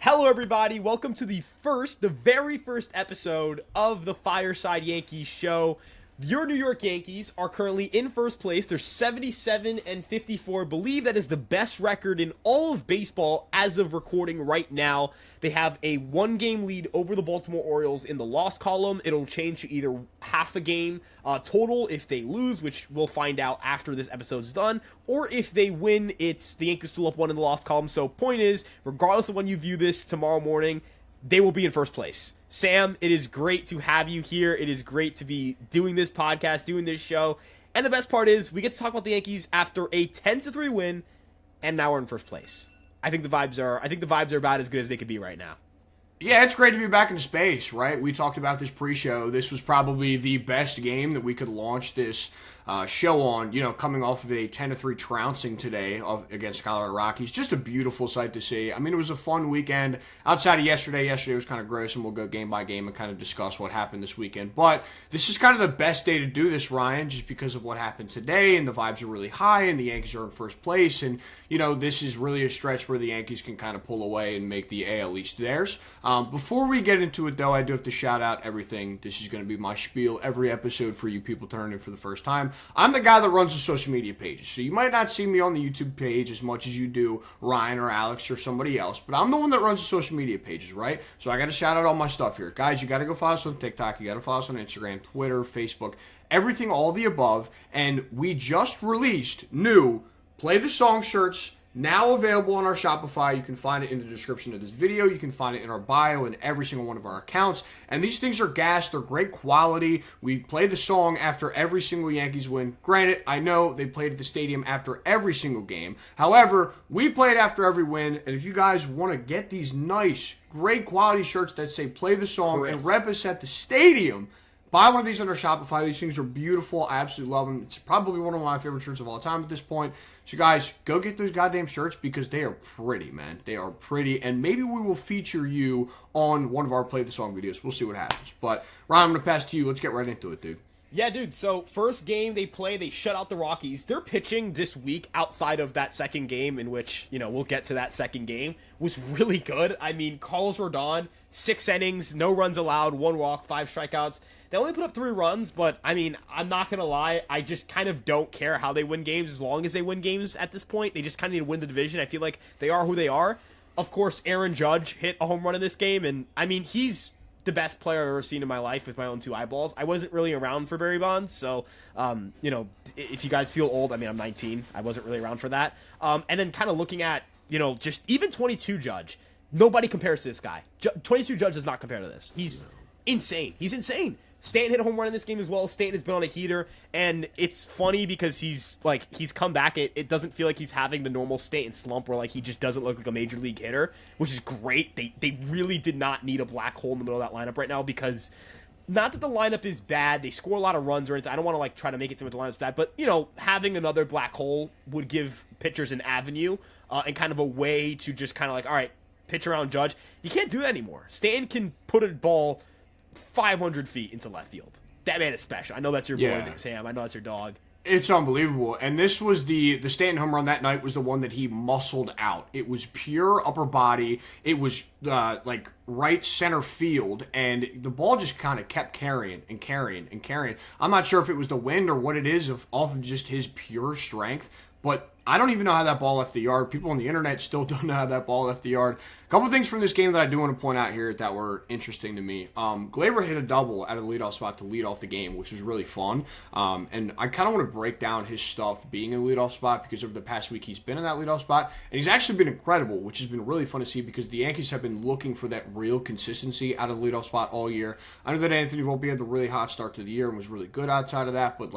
Hello, everybody. Welcome to the very first episode of the Fireside Yankees show. Your New York Yankees are currently in first place. They're 77-54. Believe that is the best record in all of baseball as of recording right now. They have a one-game lead over the Baltimore Orioles in the loss column. It'll change to either half a game total if they lose, which we'll find out after this episode's done, or if they win, it's the Yankees still up one in the loss column. So point is, regardless of when you view this tomorrow morning, they will be in first place. Sam, it is great to have you here. It is great to be doing this podcast, doing this show. And the best part is we get to talk about the Yankees after a 10-3 win, and now we're in first place. I think the vibes are about as good as they could be right now. Yeah, it's great to be back in space, right? We talked about this pre-show. This was probably the best game that we could launch this show on, coming off of a 10-3 trouncing today against Colorado Rockies. Just a beautiful sight to see. I mean, it was a fun weekend. Outside of yesterday was kind of gross, and we'll go game by game and kind of discuss what happened this weekend. But this is kind of the best day to do this, Ryan, just because of what happened today, and the vibes are really high, and the Yankees are in first place, and, this is really a stretch where the Yankees can kind of pull away and make the AL East theirs. Before we get into it, though, I do have to shout out everything. This is going to be my spiel every episode for you people turning in for the first time. I'm the guy that runs the social media pages, so you might not see me on the YouTube page as much as you do Ryan or Alex or somebody else, but I'm the one that runs the social media pages, right? So I got to shout out all my stuff here. Guys, you got to go follow us on TikTok. You got to follow us on Instagram, Twitter, Facebook, everything, all the above. And we just released new Play the Song shirts, now available on our Shopify. You can find it in the description of this video. You can find it in our bio and every single one of our accounts. And these things are gas. They're great quality. We play the song after every single Yankees win. Granted, I know they played at the stadium after every single game. However, we played after every win. And if you guys want to get these nice, great quality shirts that say play the song and represent the stadium, buy one of these on our Shopify. These things are beautiful. I absolutely love them. It's probably one of my favorite shirts of all time at this point. So, guys, go get those goddamn shirts because they are pretty, man. They are pretty. And maybe we will feature you on one of our Play the Song videos. We'll see what happens. But, Ryan, I'm going to pass to you. Let's get right into it, dude. Yeah, dude. So, first game they play, they shut out the Rockies. Their pitching this week outside of that second game, in which, we'll get to that second game, was really good. I mean, Carlos Rodon, 6 innings, no runs allowed, 1 walk, 5 strikeouts. They only put up 3 runs, but, I mean, I'm not going to lie. I just kind of don't care how they win games as long as they win games at this point. They just kind of need to win the division. I feel like they are who they are. Of course, Aaron Judge hit a home run in this game, and, I mean, he's the best player I've ever seen in my life with my own 2 eyeballs. I wasn't really around for Barry Bonds, so, if you guys feel old, I mean, I'm 19. I wasn't really around for that. And then kind of looking at, just even 22 Judge. Nobody compares to this guy. 22 Judge does not compare to this. He's insane. He's insane. Stanton hit a home run in this game as well. Stanton has been on a heater, and it's funny because he's come back. It doesn't feel like he's having the normal Stanton slump where, he just doesn't look like a major league hitter, which is great. They really did not need a black hole in the middle of that lineup right now because, not that the lineup is bad, they score a lot of runs or anything. I don't want to, try to make it seem like the lineup's bad, but, having another black hole would give pitchers an avenue and kind of a way to just kind of all right, pitch around Judge. You can't do that anymore. Stanton can put a ball 500 feet into left field. That man is special. I know that's your boy, Sam. I know that's your dog. It's unbelievable. And this was the Stanton home run that night was the one that he muscled out. It was pure upper body. It was right center field, and the ball just kind of kept carrying and carrying and carrying. I'm not sure if it was the wind or what it is off of just his pure strength, but I don't even know how that ball left the yard. People on the internet still don't know how that ball left the yard. A couple things from this game that I do want to point out here that were interesting to me. Gleyber hit a double at a leadoff spot to lead off the game, which was really fun. And I kind of want to break down his stuff being in the leadoff spot because over the past week he's been in that leadoff spot. And he's actually been incredible, which has been really fun to see because the Yankees have been looking for that real consistency out of the leadoff spot all year. I know that Anthony Volpe had the really hot start to the year and was really good outside of that, but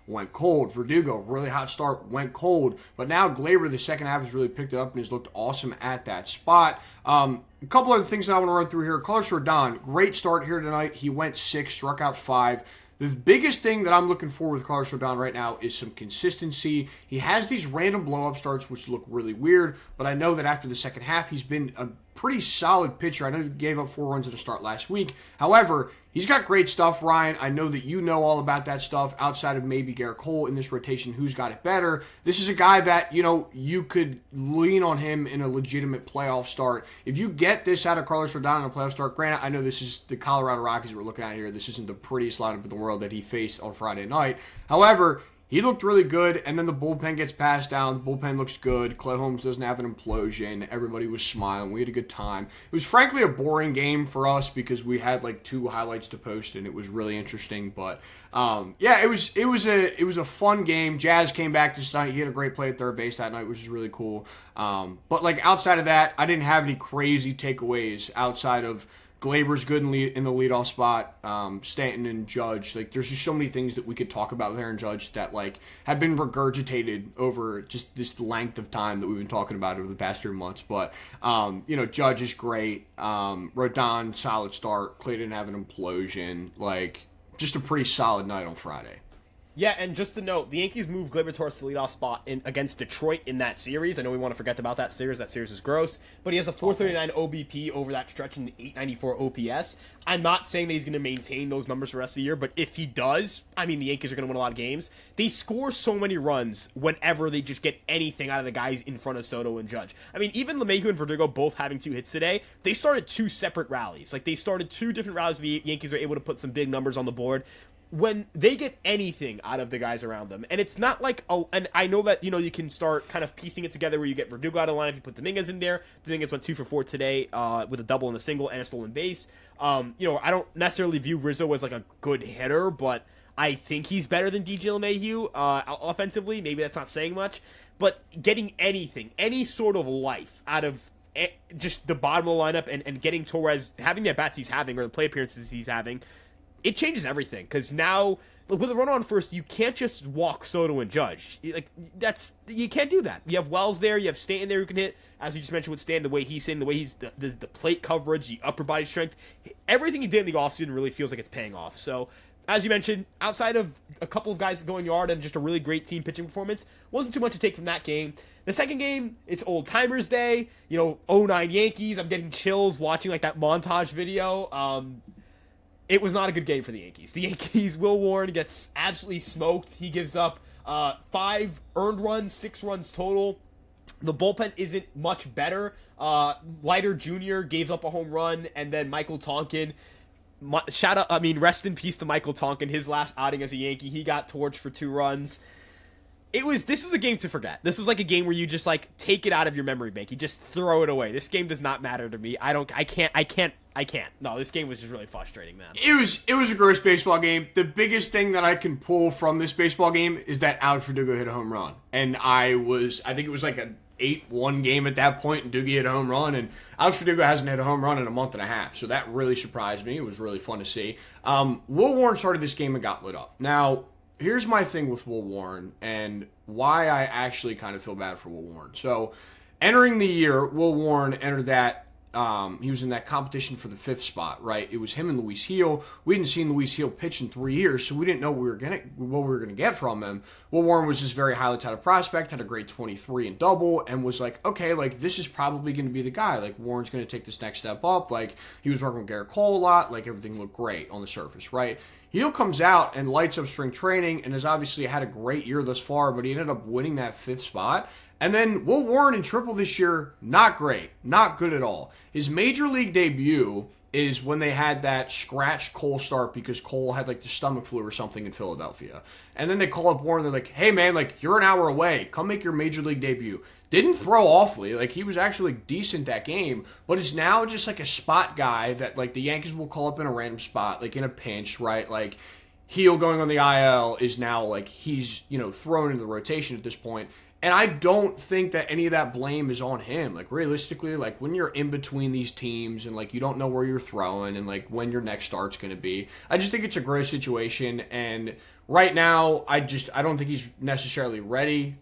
went cold. Verdugo, really hot start, went cold. But now Gleyber, the second half, has really picked it up and has looked awesome at that spot. A couple other things that I want to run through here. Carlos Rodon, great start here tonight. He went 6, struck out 5. The biggest thing that I'm looking for with Carlos Rodon right now is some consistency. He has these random blow-up starts which look really weird, but I know that after the second half, he's been pretty solid pitcher. I know he gave up 4 runs at the start last week. However, he's got great stuff, Ryan. I know that you know all about that stuff outside of maybe Garrett Cole in this rotation. Who's got it better? This is a guy that, you could lean on him in a legitimate playoff start. If you get this out of Carlos Rodon in a playoff start, granted, I know this is the Colorado Rockies we're looking at here. This isn't the prettiest lineup in the world that he faced on Friday night. However, he looked really good, and then the bullpen gets passed down. The bullpen looks good. Clay Holmes doesn't have an implosion. Everybody was smiling. We had a good time. It was frankly a boring game for us because we had like 2 highlights to post, and it was really interesting. But it was a fun game. Jazz came back this night. He had a great play at third base that night, which was really cool. But like outside of that, I didn't have any crazy takeaways outside of Glaber's good in the leadoff spot. Stanton and Judge. Like, there's just so many things that we could talk about there and Judge that, like, have been regurgitated over just this length of time that we've been talking about over the past 3 months. But, Judge is great. Rodon, solid start. Clay didn't have an implosion. Like, just a pretty solid night on Friday. Yeah, and just to note, the Yankees moved Gleyber Torres to leadoff spot against Detroit in that series. I know we want to forget about that series. That series was gross. But he has a 439 OBP over that stretch and 894 OPS. I'm not saying that he's going to maintain those numbers for the rest of the year, but if he does, I mean, the Yankees are going to win a lot of games. They score so many runs whenever they just get anything out of the guys in front of Soto and Judge. I mean, even LeMahieu and Verdugo both having 2 hits today, they started 2 separate rallies. Like, they started 2 different rallies where the Yankees were able to put some big numbers on the board. When they get anything out of the guys around them, and it's not like, and I know that, you can start kind of piecing it together where you get Verdugo out of the lineup, you put Dominguez in there. Dominguez went 2 for 4 today with a double and a single and a stolen base. I don't necessarily view Rizzo as like a good hitter, but I think he's better than DJ LeMahieu offensively. Maybe that's not saying much, but getting anything, any sort of life out of just the bottom of the lineup and getting Torres, having the at-bats he's having or the play appearances he's having, it changes everything, because now with a run on first, you can't just walk Soto and Judge. You can't do that. You have Wells there, you have Stanton there who can hit, as we just mentioned with Stanton, the way he's hitting, the way he's the plate coverage, the upper body strength, everything he did in the offseason really feels like it's paying off. So, as you mentioned, outside of a couple of guys going yard and just a really great team pitching performance, wasn't too much to take from that game. The second game, it's Old Timers Day, '09 Yankees. I'm getting chills watching like that montage video. It was not a good game for the Yankees. The Yankees, Will Warren gets absolutely smoked. He gives up 5 earned runs, 6 runs total. The bullpen isn't much better. Leiter Jr. gave up a home run, and then Michael Tonkin. Rest in peace to Michael Tonkin. His last outing as a Yankee, he got torched for 2 runs. This was a game to forget. This was like a game where you just like take it out of your memory bank. You just throw it away. This game does not matter to me. I can't. No, this game was just really frustrating, man. It was a gross baseball game. The biggest thing that I can pull from this baseball game is that Alex Verdugo hit a home run. And I think it was like an 8-1 game at that point, and Doogie hit a home run, and Alex Verdugo hasn't hit a home run in a month and a half, so that really surprised me. It was really fun to see. Will Warren started this game and got lit up. Now, here's my thing with Will Warren and why I actually kind of feel bad for Will Warren. So, entering the year, Will Warren entered that, he was in that competition for the 5th spot, right? It was him and Luis Gil. We hadn't seen Luis Gil pitch in 3 years, so we didn't know what we were gonna get from him. Will Warren was this very highly touted prospect, had a great 23 and double, and was like, okay, like this is probably gonna be the guy. Like Warren's gonna take this next step up. Like he was working with Garrett Cole a lot. Like everything looked great on the surface, right? Gil comes out and lights up spring training and has obviously had a great year thus far, but he ended up winning that 5th spot. And then Will Warren in triple this year, not great. Not good at all. His major league debut is when they had that scratch Cole start because Cole had like the stomach flu or something in Philadelphia. And then they call up Warren, they're like, hey man, like you're an hour away. Come make your major league debut. Didn't throw awfully. Like he was actually decent that game, but is now just like a spot guy that like the Yankees will call up in a random spot, like in a pinch, right? Like Gil going on the IL is now like he's, thrown into the rotation at this point. And I don't think that any of that blame is on him. Like, realistically, like, when you're in between these teams and, like, you don't know where you're throwing and, like, when your next start's going to be, I just think it's a gross situation. And right now, I don't think he's necessarily ready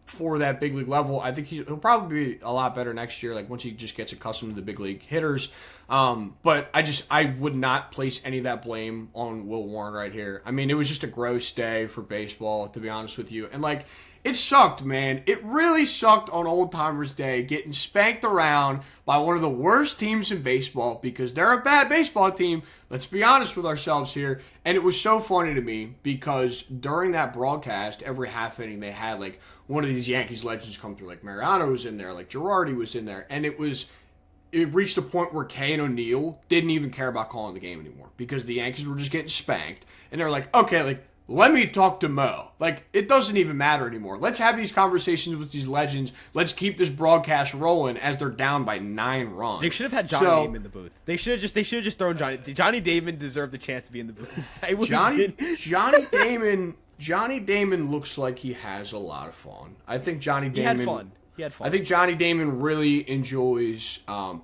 for that big league level. I think he'll probably be a lot better next year, like, once he just gets accustomed to the big league hitters. But I would not place any of that blame on Will Warren right here. I mean, it was just a gross day for baseball, to be honest with you. And, like, it sucked, man. It really sucked on Old Timers Day, getting spanked around by one of the worst teams in baseball because they're a bad baseball team. Let's be honest with ourselves here. And it was so funny to me because during that broadcast, every half inning they had like one of these Yankees legends come through. Like Mariano was in there, like Girardi was in there, and it reached a point where Kay and O'Neill didn't even care about calling the game anymore because the Yankees were just getting spanked. And they're like, okay, like, let me talk to Mo. Like, it doesn't even matter anymore. Let's have these conversations with these legends. Let's keep this broadcast rolling as they're down by 9 runs. They should have had Johnny Damon in the booth. They should have just thrown Johnny Damon deserved the chance to be in the booth. Johnny Damon looks like he has a lot of fun. I think Johnny Damon He had fun. I think Johnny Damon really enjoys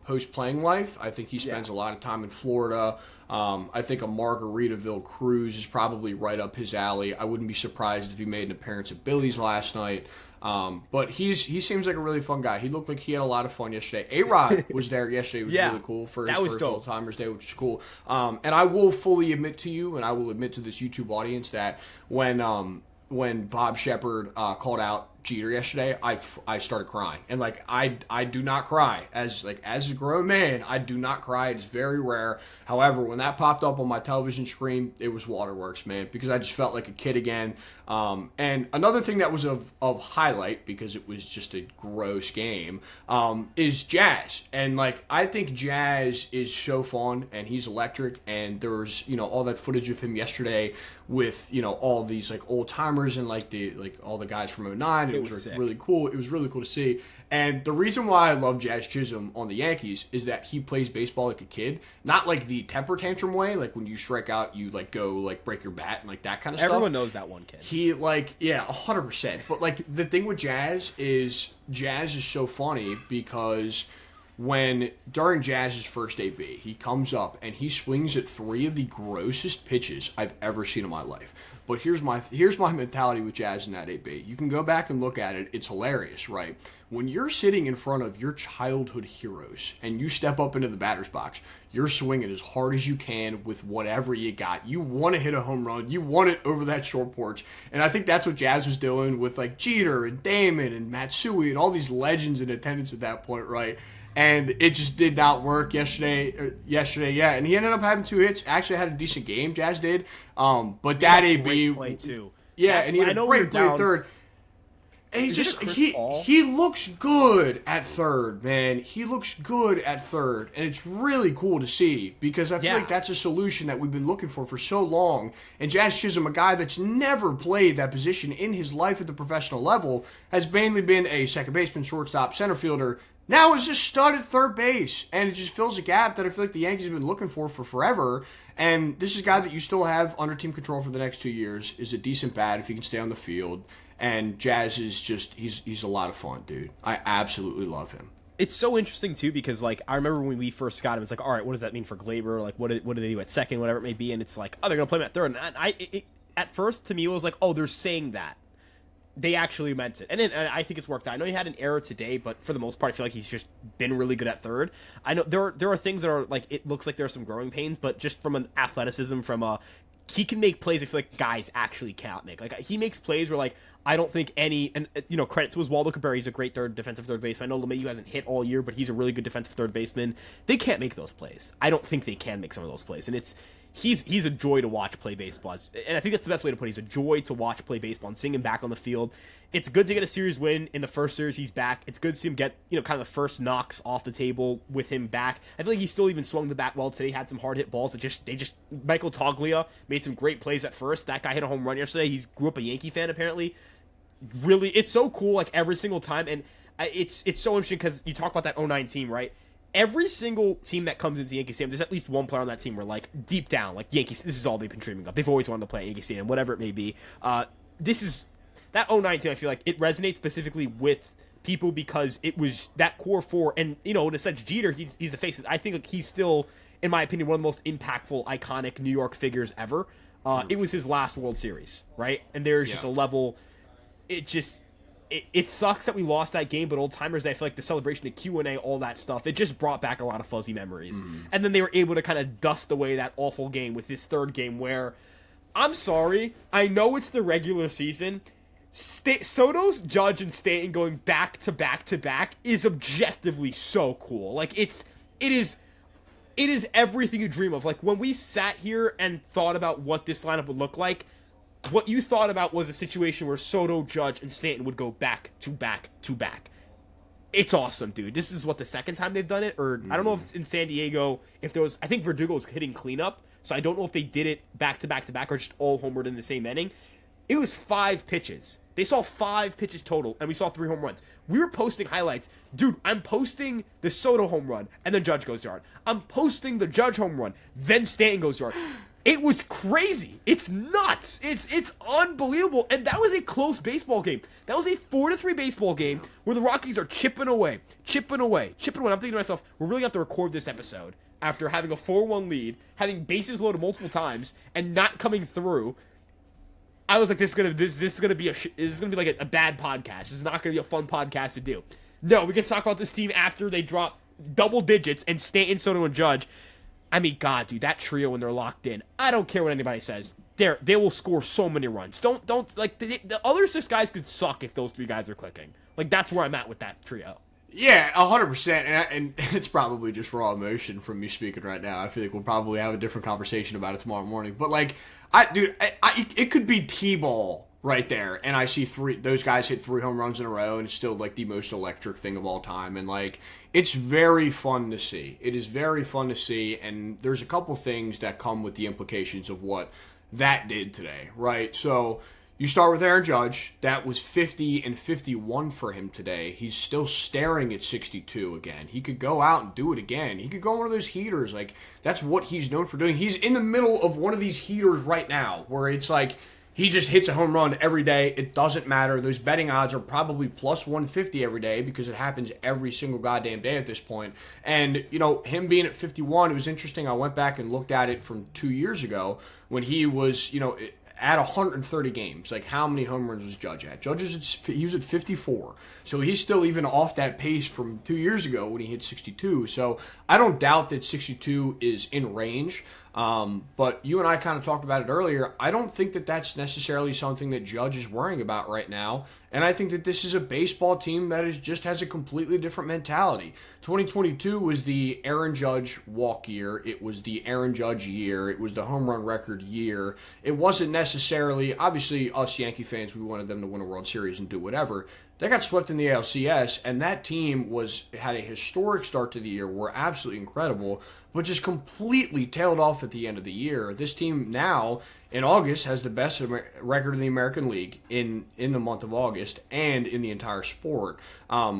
post-playing life. I think he spends a lot of time in Florida. I think a Margaritaville cruise is probably right up his alley. I wouldn't be surprised if he made an appearance at Billy's last night. But he seems like a really fun guy. He looked like he had a lot of fun yesterday. A-Rod was there yesterday. It was really cool for his first Old Timers Day, which is cool. And I will fully admit to you, and I will admit to this YouTube audience, that when Bob Shepard called out Jeter yesterday, I started crying. And like I do not cry as a grown man. I do not cry. It's very rare. However, when that popped up on my television screen, it was waterworks, man, because I just felt like a kid again. And another thing that was of highlight, because it was just a gross game, is Jazz. And like I think Jazz is so fun and he's electric. And there's all that footage of him yesterday with all these like old timers and like all the guys from '09. It was really cool. It was really cool to see. And the reason why I love Jazz Chisholm on the Yankees is that he plays baseball like a kid, not like the temper tantrum way, like when you strike out, you like go like break your bat and like that kind of stuff. Everyone knows that one kid. He 100%. But like the thing with Jazz is so funny because during Jazz's first AB, he comes up and he swings at 3 of the grossest pitches I've ever seen in my life. But here's my mentality with Jazz in that AB. You can go back and look at it. It's hilarious, right? When you're sitting in front of your childhood heroes and you step up into the batter's box, you're swinging as hard as you can with whatever you got. You want to hit a home run. You want it over that short porch. And I think that's what Jazz was doing with like Jeter and Damon and Matsui and all these legends in attendance at that point, right? And it just did not work yesterday, yeah. And he ended up having 2 hits. Actually had a decent game, Jazz did. But that AB, play too. Yeah, and he had a great play at third. And he looks good at third, man. He looks good at third, and it's really cool to see because I feel like that's a solution that we've been looking for so long. And Jazz Chisholm, a guy that's never played that position in his life at the professional level, has mainly been a second baseman, shortstop, center fielder. Now it's just stud at third base, and it just fills a gap that I feel like the Yankees have been looking for forever. And this is a guy that you still have under team control for the next 2 years, is a decent bat if he can stay on the field. And Jazz is just, he's a lot of fun, dude. I absolutely love him. It's so interesting, too, because, like, I remember when we first got him, it's like, all right, what does that mean for Glaber? Like, what do they do at second, whatever it may be? And it's like, oh, they're going to play him at third. And at first, to me, it was like, oh, they're saying that. They actually meant it. And I think it's worked out. I know he had an error today, but for the most part, I feel like he's just been really good at third. I know there are things that are, like, it looks like there are some growing pains, but just from an athleticism, he can make plays I feel like guys actually cannot make. Like, he makes plays where, like, I don't think credit to Oswaldo Cabrera, he's a great defensive third baseman. I know LeMahieu hasn't hit all year, but he's a really good defensive third baseman. They can't make those plays. I don't think they can make some of those plays. And he's a joy to watch play baseball. And I think that's the best way to put it. He's a joy to watch play baseball and seeing him back on the field. It's good to get a series win in the first series he's back. It's good to see him get, kind of the first knocks off the table with him back. I feel like he still even swung the bat well today. He had some hard hit balls that Michael Toglia made some great plays at first. That guy hit a home run yesterday. He grew up a Yankee fan apparently. Really, it's so cool, like, every single time. And it's so interesting because you talk about that '09 team, right? Every single team that comes into Yankee Stadium, there's at least one player on that team where, like, deep down, like, Yankees, this is all they've been dreaming of. They've always wanted to play at Yankee Stadium, whatever it may be. That '09 team, I feel like it resonates specifically with people because it was that core 4. And, in a sense, Jeter, he's the face. I think he's still, in my opinion, one of the most impactful, iconic New York figures ever. It was his last World Series, right? And there's just a level... It sucks that we lost that game, but Old Timers Day, I feel like the celebration, the Q&A, all that stuff, it just brought back a lot of fuzzy memories. And then they were able to kind of dust away that awful game with this third game where, I'm sorry, I know it's the regular season, Soto's, Judge, and Stanton going back to back to back is objectively so cool. Like, it is everything you dream of. Like, when we sat here and thought about what this lineup would look like, what you thought about was a situation where Soto, Judge, and Stanton would go back to back to back. It's awesome, dude. This is what, the second time they've done it? Or I don't know if it's in San Diego, if there was, I think Verdugo was hitting cleanup, so I don't know if they did it back to back to back or just all homered in the same inning. It was 5 pitches. They saw 5 pitches total, and we saw 3 home runs. We were posting highlights. Dude, I'm posting the Soto home run, and then Judge goes yard. I'm posting the Judge home run, then Stanton goes yard. It was crazy. It's nuts. It's unbelievable. And that was a close baseball game. That was a 4-3 baseball game where the Rockies are chipping away. I'm thinking to myself, we're really going to have to record this episode after having a 4-1 lead, having bases loaded multiple times, and not coming through. I was like, this is gonna be like a bad podcast. It's not gonna be a fun podcast to do. No, we can talk about this team after they drop double digits and Stanton, Soto, and Judge. I mean, God, dude, that trio when they're locked in. I don't care what anybody says. They will score so many runs. Don't like the other 6 guys could suck if those 3 guys are clicking. Like, that's where I'm at with that trio. Yeah, 100%, and it's probably just raw emotion from me speaking right now. I feel like we'll probably have a different conversation about it tomorrow morning. But like, it could be T-ball right there, and I see those guys hit 3 home runs in a row, and it's still like the most electric thing of all time. And like, it's very fun to see. It is very fun to see, and there's a couple things that come with the implications of what that did today, right? So you start with Aaron Judge. That was 50 and 51 for him today. He's still staring at 62 again. He could go out and do it again. He could go on one of those heaters. Like, that's what he's known for doing. He's in the middle of one of these heaters right now where it's like he just hits a home run every day. It doesn't matter. Those betting odds are probably plus 150 every day because it happens every single goddamn day at this point. And, you know, him being at 51, it was interesting. I went back and looked at it from 2 years ago when he was, you know, at 130 games. Like, how many home runs was Judge at? He was at 54. So he's still even off that pace from 2 years ago when he hit 62. So I don't doubt that 62 is in range. But you and I kind of talked about it earlier. I don't think that that's necessarily something that Judge is worrying about right now. And I think that this is a baseball team that just has a completely different mentality. 2022 was the Aaron Judge walk year. It was the Aaron Judge year. It was the home run record year. It wasn't necessarily, obviously, us Yankee fans, we wanted them to win a World Series and do whatever. They got swept in the ALCS, and that team had a historic start to the year, were absolutely incredible, but just completely tailed off at the end of the year. This team now, in August, has the best record in the American League in the month of August and in the entire sport,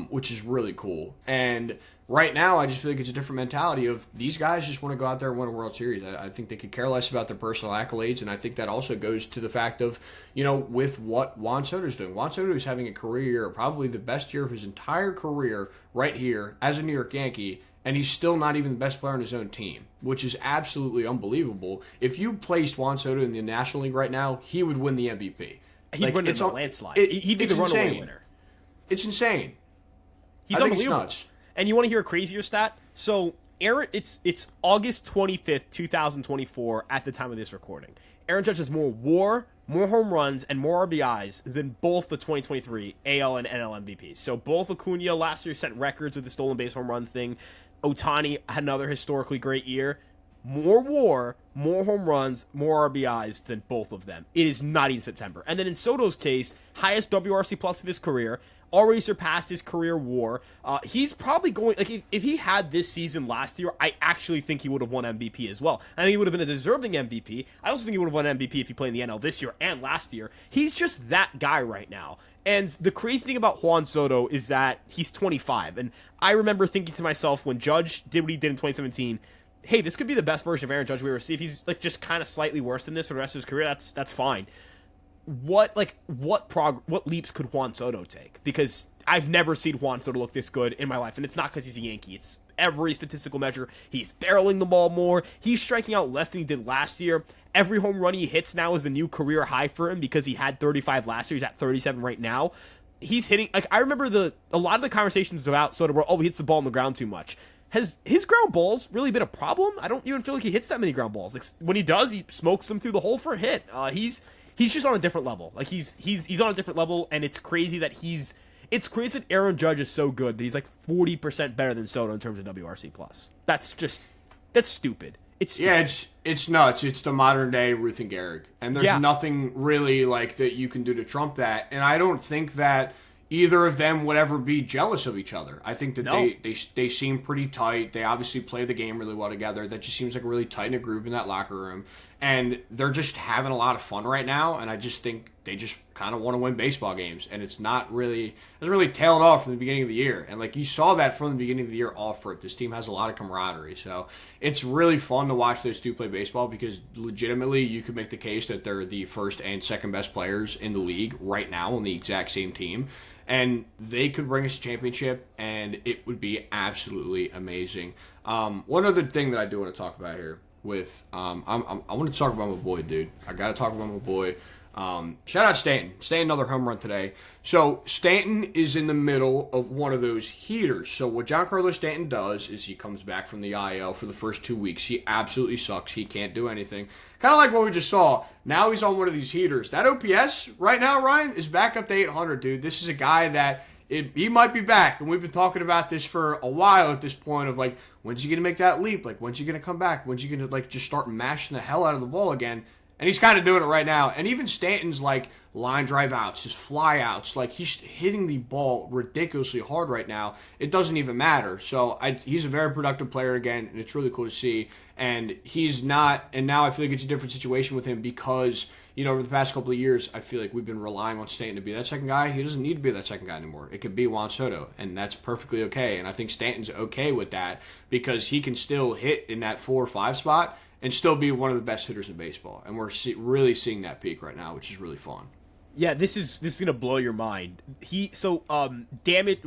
which is really cool. And right now, I just feel like it's a different mentality of these guys just want to go out there and win a World Series. I think they could care less about their personal accolades, and I think that also goes to the fact of, you know, with what Juan Soto's doing. Juan Soto is having a career year, probably the best year of his entire career right here as a New York Yankee, and he's still not even the best player on his own team, which is absolutely unbelievable. If you placed Juan Soto in the National League right now, he would win the MVP. He'd win in a landslide. He'd be the runaway winner. It's insane. He's unbelievable. It's nuts. And you want to hear a crazier stat? So, Aaron, it's August 25th, 2024 at the time of this recording. Aaron Judge has more WAR, more home runs, and more RBIs than both the 2023 AL and NL MVPs. So both Acuna last year set records with the stolen base home run thing. Otani had another historically great year. More WAR, more home runs, more RBIs than both of them. It is not even September. And then in Soto's case, highest WRC plus of his career, already surpassed his career WAR. He's probably going, like, if he had this season last year, I actually think he would have won MVP as well. I think he would have been a deserving MVP. I also think he would have won MVP if he played in the NL this year and last year. He's just that guy right now. And the crazy thing about Juan Soto is that he's 25. And I remember thinking to myself when Judge did what he did in 2017, hey, this could be the best version of Aaron Judge we ever see. If he's like just kind of slightly worse than this for the rest of his career, that's fine. What leaps could Juan Soto take? Because I've never seen Juan Soto look this good in my life, and it's not because he's a Yankee. It's every statistical measure. He's barreling the ball more. He's striking out less than he did last year. Every home run he hits now is a new career high for him because he had 35 last year. He's at 37 right now. He's hitting, like, I remember a lot of the conversations about Soto were, he hits the ball on the ground too much. Has his ground balls really been a problem? I don't even feel like he hits that many ground balls. Like, when he does, he smokes them through the hole for a hit. he's just on a different level. Like he's on a different level, and it's crazy that Aaron Judge is so good that he's like 40% better than Soto in terms of WRC plus. That's stupid. It's stupid. Yeah, it's nuts. It's the modern day Ruth and Gehrig, and there's nothing really like that you can do to trump that. And I don't think that either of them would ever be jealous of each other. I think that they seem pretty tight. They obviously play the game really well together. That just seems like a really tight-knit group in that locker room. And they're just having a lot of fun right now, and I just think they just kind of want to win baseball games. And it's not really tailed off from the beginning of the year. And like you saw that from the beginning of the year off for it. This team has a lot of camaraderie. So it's really fun to watch those two play baseball because legitimately you could make the case that they're the first and second best players in the league right now on the exact same team. And they could bring us a championship, and it would be absolutely amazing. One other thing that I do want to talk about here with I want to talk about my boy, dude. I got to talk about my boy. Shout out Stanton. Stanton, another home run today. So Stanton is in the middle of one of those heaters. So what Giancarlo Stanton does is he comes back from the IL for the first 2 weeks. He absolutely sucks. He can't do anything. Kind of like what we just saw. Now he's on one of these heaters. That OPS right now, Ryan, is back up to 800, dude. This is a guy that he might be back. And we've been talking about this for a while at this point of like, when's he going to make that leap? Like, when's he going to come back? When's he going to like just start mashing the hell out of the ball again? And he's kind of doing it right now. And even Stanton's like line drive outs, his fly outs, like he's hitting the ball ridiculously hard right now. It doesn't even matter. So he's a very productive player again, and it's really cool to see. And he's not, and now I feel like it's a different situation with him because, you know, over the past couple of years, I feel like we've been relying on Stanton to be that second guy. He doesn't need to be that second guy anymore. It could be Juan Soto, and that's perfectly okay. And I think Stanton's okay with that because he can still hit in that 4 or 5 spot and still be one of the best hitters in baseball. And we're really seeing that peak right now, which is really fun. Yeah, this is gonna blow your mind. Damn it,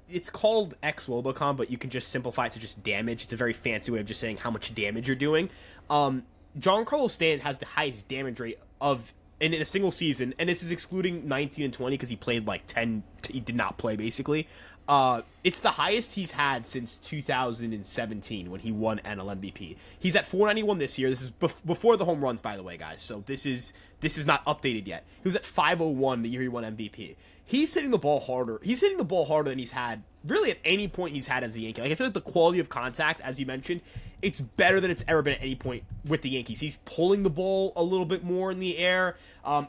it's called xwOBAcon, but you can just simplify it to just damage. It's a very fancy way of just saying how much damage you're doing. Giancarlo Stanton has the highest damage rate in a single season, and this is excluding 19 and 20 because he played like 10. He did not play basically. It's the highest he's had since 2017 when he won NL MVP. He's at 491 this year. This is before the home runs, by the way, guys. So this is not updated yet. He was at 501 the year he won MVP. He's hitting the ball harder. He's hitting the ball harder than he's had really at any point he's had as a Yankee. Like I feel like the quality of contact, as you mentioned, it's better than it's ever been at any point with the Yankees. He's pulling the ball a little bit more in the air.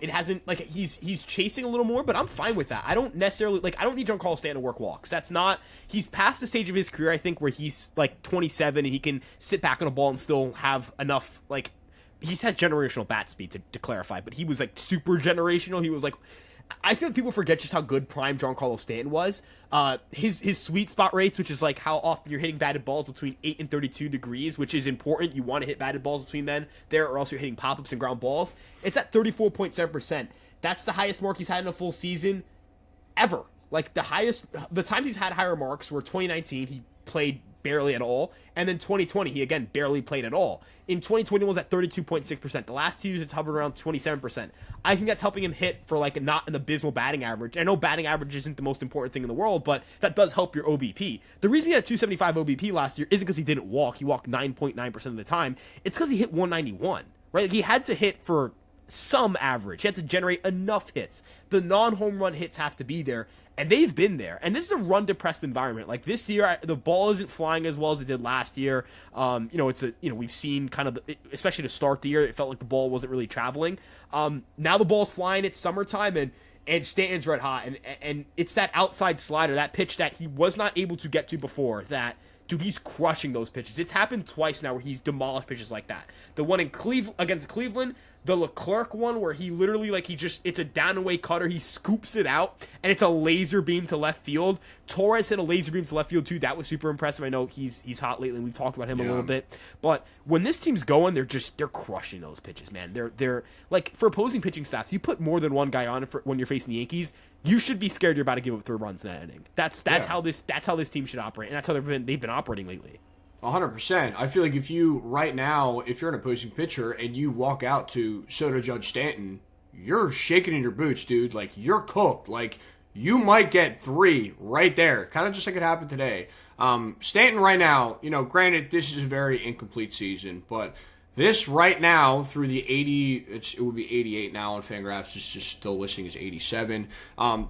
It hasn't like he's chasing a little more, but I'm fine with that. I don't necessarily I don't need Giancarlo Stanton to work walks. That's not. He's past the stage of his career, I think, where he's like 27 and he can sit back on a ball and still have enough like. He's had generational bat speed to clarify, but he was like super generational. He was like. I feel like people forget just how good prime Giancarlo Stanton was. His sweet spot rates, which is like how often you're hitting batted balls between 8 and 32 degrees, which is important. You want to hit batted balls between there, or else you're hitting pop-ups and ground balls. It's at 34.7%. That's the highest mark he's had in a full season ever. Like the times he's had higher marks were 2019. He played barely at all, and then 2020 he again barely played at all. In 2021 was at 32.6%. The last 2 years it's hovered around 27%. I think that's helping him hit for like not an abysmal batting average. I know batting average isn't the most important thing in the world, but that does help your OBP. The reason he had 275 OBP last year isn't because he didn't walk. He walked 9.9% of the time. It's because he hit 191, right? Like he had to hit for some average. He had to generate enough hits. The non-home run hits have to be there, and they've been there. And this is a run-depressed environment. Like this year, the ball isn't flying as well as it did last year. We've seen kind of, especially to start the year, it felt like the ball wasn't really traveling. Now the ball's flying. It's summertime, and Stanton's red hot, and it's that outside slider, that pitch that he was not able to get to before. That dude, he's crushing those pitches. It's happened twice now where he's demolished pitches like that. The one in against Cleveland, the Leclerc one where he literally it's a down and away cutter. He scoops it out and it's a laser beam to left field. Torres hit a laser beam to left field too. That was super impressive. I know he's hot lately and we've talked about him a little bit. But when this team's going, they're crushing those pitches, man. They're like for opposing pitching staffs, you put more than one guy on when you're facing the Yankees, you should be scared you're about to give up 3 runs in that inning. That's how this team should operate, and that's how they've been operating lately. 100%. I feel like if you're an opposing pitcher and you walk out to Soto, Judge, Stanton, you're shaking in your boots, dude. Like, you're cooked. Like, you might get 3 right there. Kind of just like it happened today. Stanton right now, granted, this is a very incomplete season, but This right now through the 80, it would be 88 now on Fangraphs. It's just still listing as 87.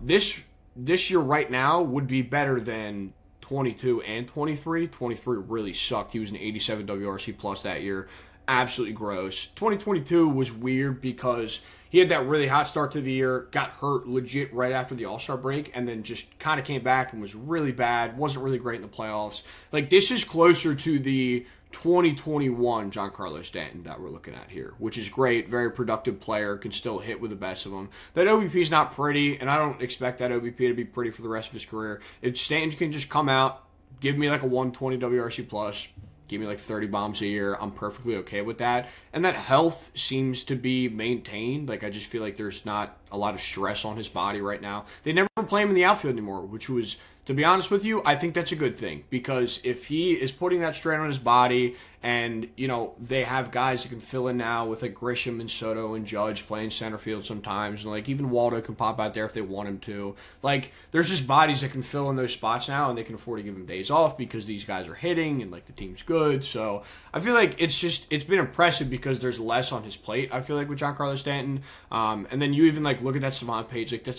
This year right now would be better than 22 and 23. 23 really sucked. He was an 87 WRC plus that year. Absolutely gross. 2022 was weird because he had that really hot start to the year, got hurt legit right after the All-Star break, and then just kind of came back and was really bad, wasn't really great in the playoffs. Like, this is closer to the 2021 Giancarlo Stanton that we're looking at here, which is great. Very productive player, can still hit with the best of them. That OBP is not pretty, and I don't expect that OBP to be pretty for the rest of his career. If Stanton can just come out, give me like a 120 WRC plus, give me like 30 bombs a year, I'm perfectly okay with that. And that health seems to be maintained. Like, I just feel like there's not a lot of stress on his body right now. They never play him in the outfield anymore, which was, to be honest with you, I think that's a good thing. Because if he is putting that strain on his body and, they have guys that can fill in now with like Grisham and Soto and Judge playing center field sometimes. And like even Waldo can pop out there if they want him to. Like, there's just bodies that can fill in those spots now and they can afford to give him days off because these guys are hitting and like the team's good. So I feel like it's been impressive because there's less on his plate, I feel like, with Giancarlo Stanton. And then you even like look at that Savant page. Like that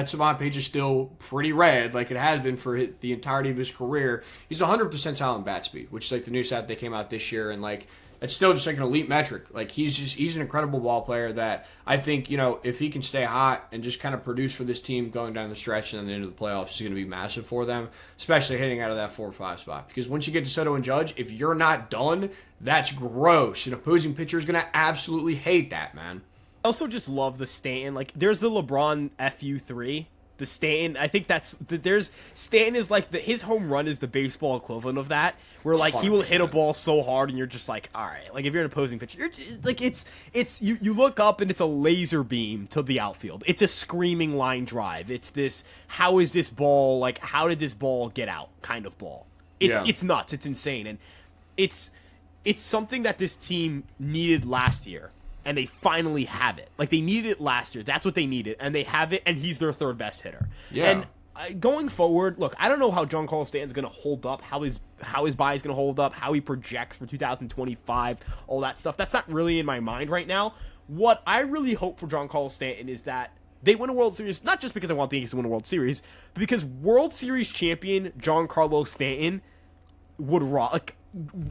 Savant page is still pretty red, like it has been for the entirety of his career. He's 100 percentile in bat speed, which is like the new stat that came out this year, and like it's still just like an elite metric. Like he's an incredible ball player that I think, if he can stay hot and just kind of produce for this team going down the stretch and then the end of the playoffs is going to be massive for them, especially hitting out of that 4 or 5 spot. Because once you get to Soto and Judge, if you're not done, that's gross. An opposing pitcher is going to absolutely hate that, man. I also just love the Stanton. Like, there's the LeBron FU3. The Stanton, I think Stanton is like his home run is the baseball equivalent of that, where like 100%. He will hit a ball so hard and you're just like, all right, like if you're an opposing pitcher, you're like you look up and it's a laser beam to the outfield. It's a screaming line drive. It's this, how is this ball, like how did this ball get out kind of ball. It's nuts. It's insane, and it's something that this team needed last year. And they finally have it. Like, they needed it last year. That's what they needed. And they have it, and he's their third best hitter. Yeah. And going forward, look, I don't know how Giancarlo Stanton's going to hold up, how his body's going to hold up, how he projects for 2025, all that stuff. That's not really in my mind right now. What I really hope for Giancarlo Stanton is that they win a World Series, not just because I want the Yankees to win a World Series, but because World Series champion Giancarlo Stanton would rock. Like,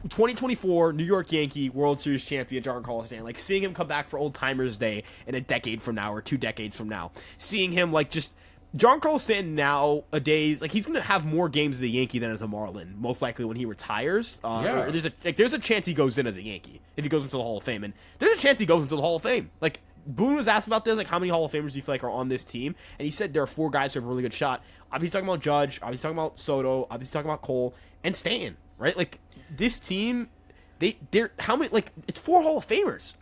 2024 New York Yankee World Series champion Giancarlo Stanton, like seeing him come back for Old Timers Day in a decade from now or 2 decades from now, seeing him like just Giancarlo Stanton nowadays, like he's gonna have more games as a Yankee than as a Marlin, most likely when he retires. There's a chance he goes in as a Yankee if he goes into the Hall of Fame, and there's a chance he goes into the Hall of Fame. Like, Boone was asked about this, like how many Hall of Famers do you feel like are on this team, and he said there are 4 guys who have a really good shot. Obviously talking about Judge, obviously talking about Soto, obviously talking about Cole and Stanton, right? Like, this team, they're how many, like, it's 4 Hall of Famers.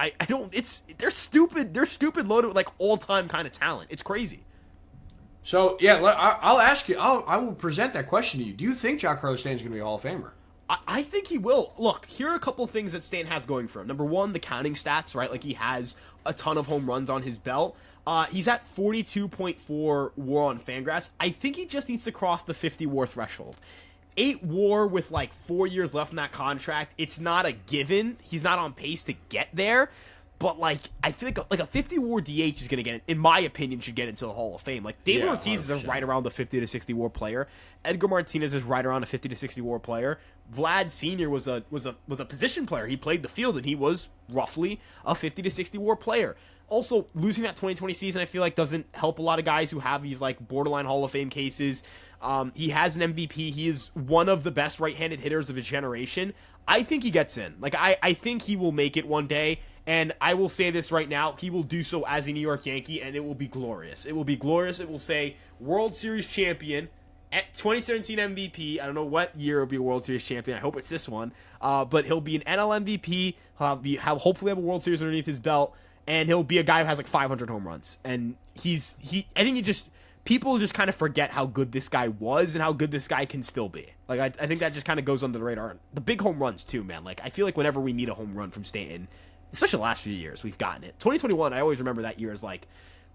They're stupid loaded with like all-time kind of talent. It's crazy. So yeah, I'll ask you, I will present that question to you. Do you think Giancarlo Stanton's going to be a Hall of Famer? I think he will. Look, here are a couple of things that Stanton has going for him. Number one, the counting stats, right? Like, he has a ton of home runs on his belt. He's at 42.4 WAR on Fangraphs. I think he just needs to cross the 50 WAR threshold. 8 WAR with like 4 years left in that contract. It's not a given. He's not on pace to get there. But like, I feel like a 50 WAR DH is going to get, in my opinion, should get into the Hall of Fame. Like, David Ortiz 100%. Is right around the 50 to 60 WAR player. Edgar Martinez is right around a 50 to 60 WAR player. Vlad Sr. was a position player. He played the field and he was roughly a 50 to 60 WAR player. Also, losing that 2020 season, I feel like, doesn't help a lot of guys who have these like borderline Hall of Fame cases. He has an MVP. He is one of the best right-handed hitters of his generation. I think he gets in. Like, I think he will make it one day. And I will say this right now, he will do so as a New York Yankee, and it will be glorious. It will be glorious. It will say World Series champion, at 2017 MVP. I don't know what year he'll be a World Series champion. I hope it's this one. But he'll be an NL MVP. He'll hopefully have a World Series underneath his belt, and he'll be a guy who has like 500 home runs. And I think people just kind of forget how good this guy was and how good this guy can still be. Like, I think that just kind of goes under the radar. The big home runs too, man. Like, I feel like whenever we need a home run from Stanton, especially the last few years, we've gotten it. 2021, I always remember that year as like,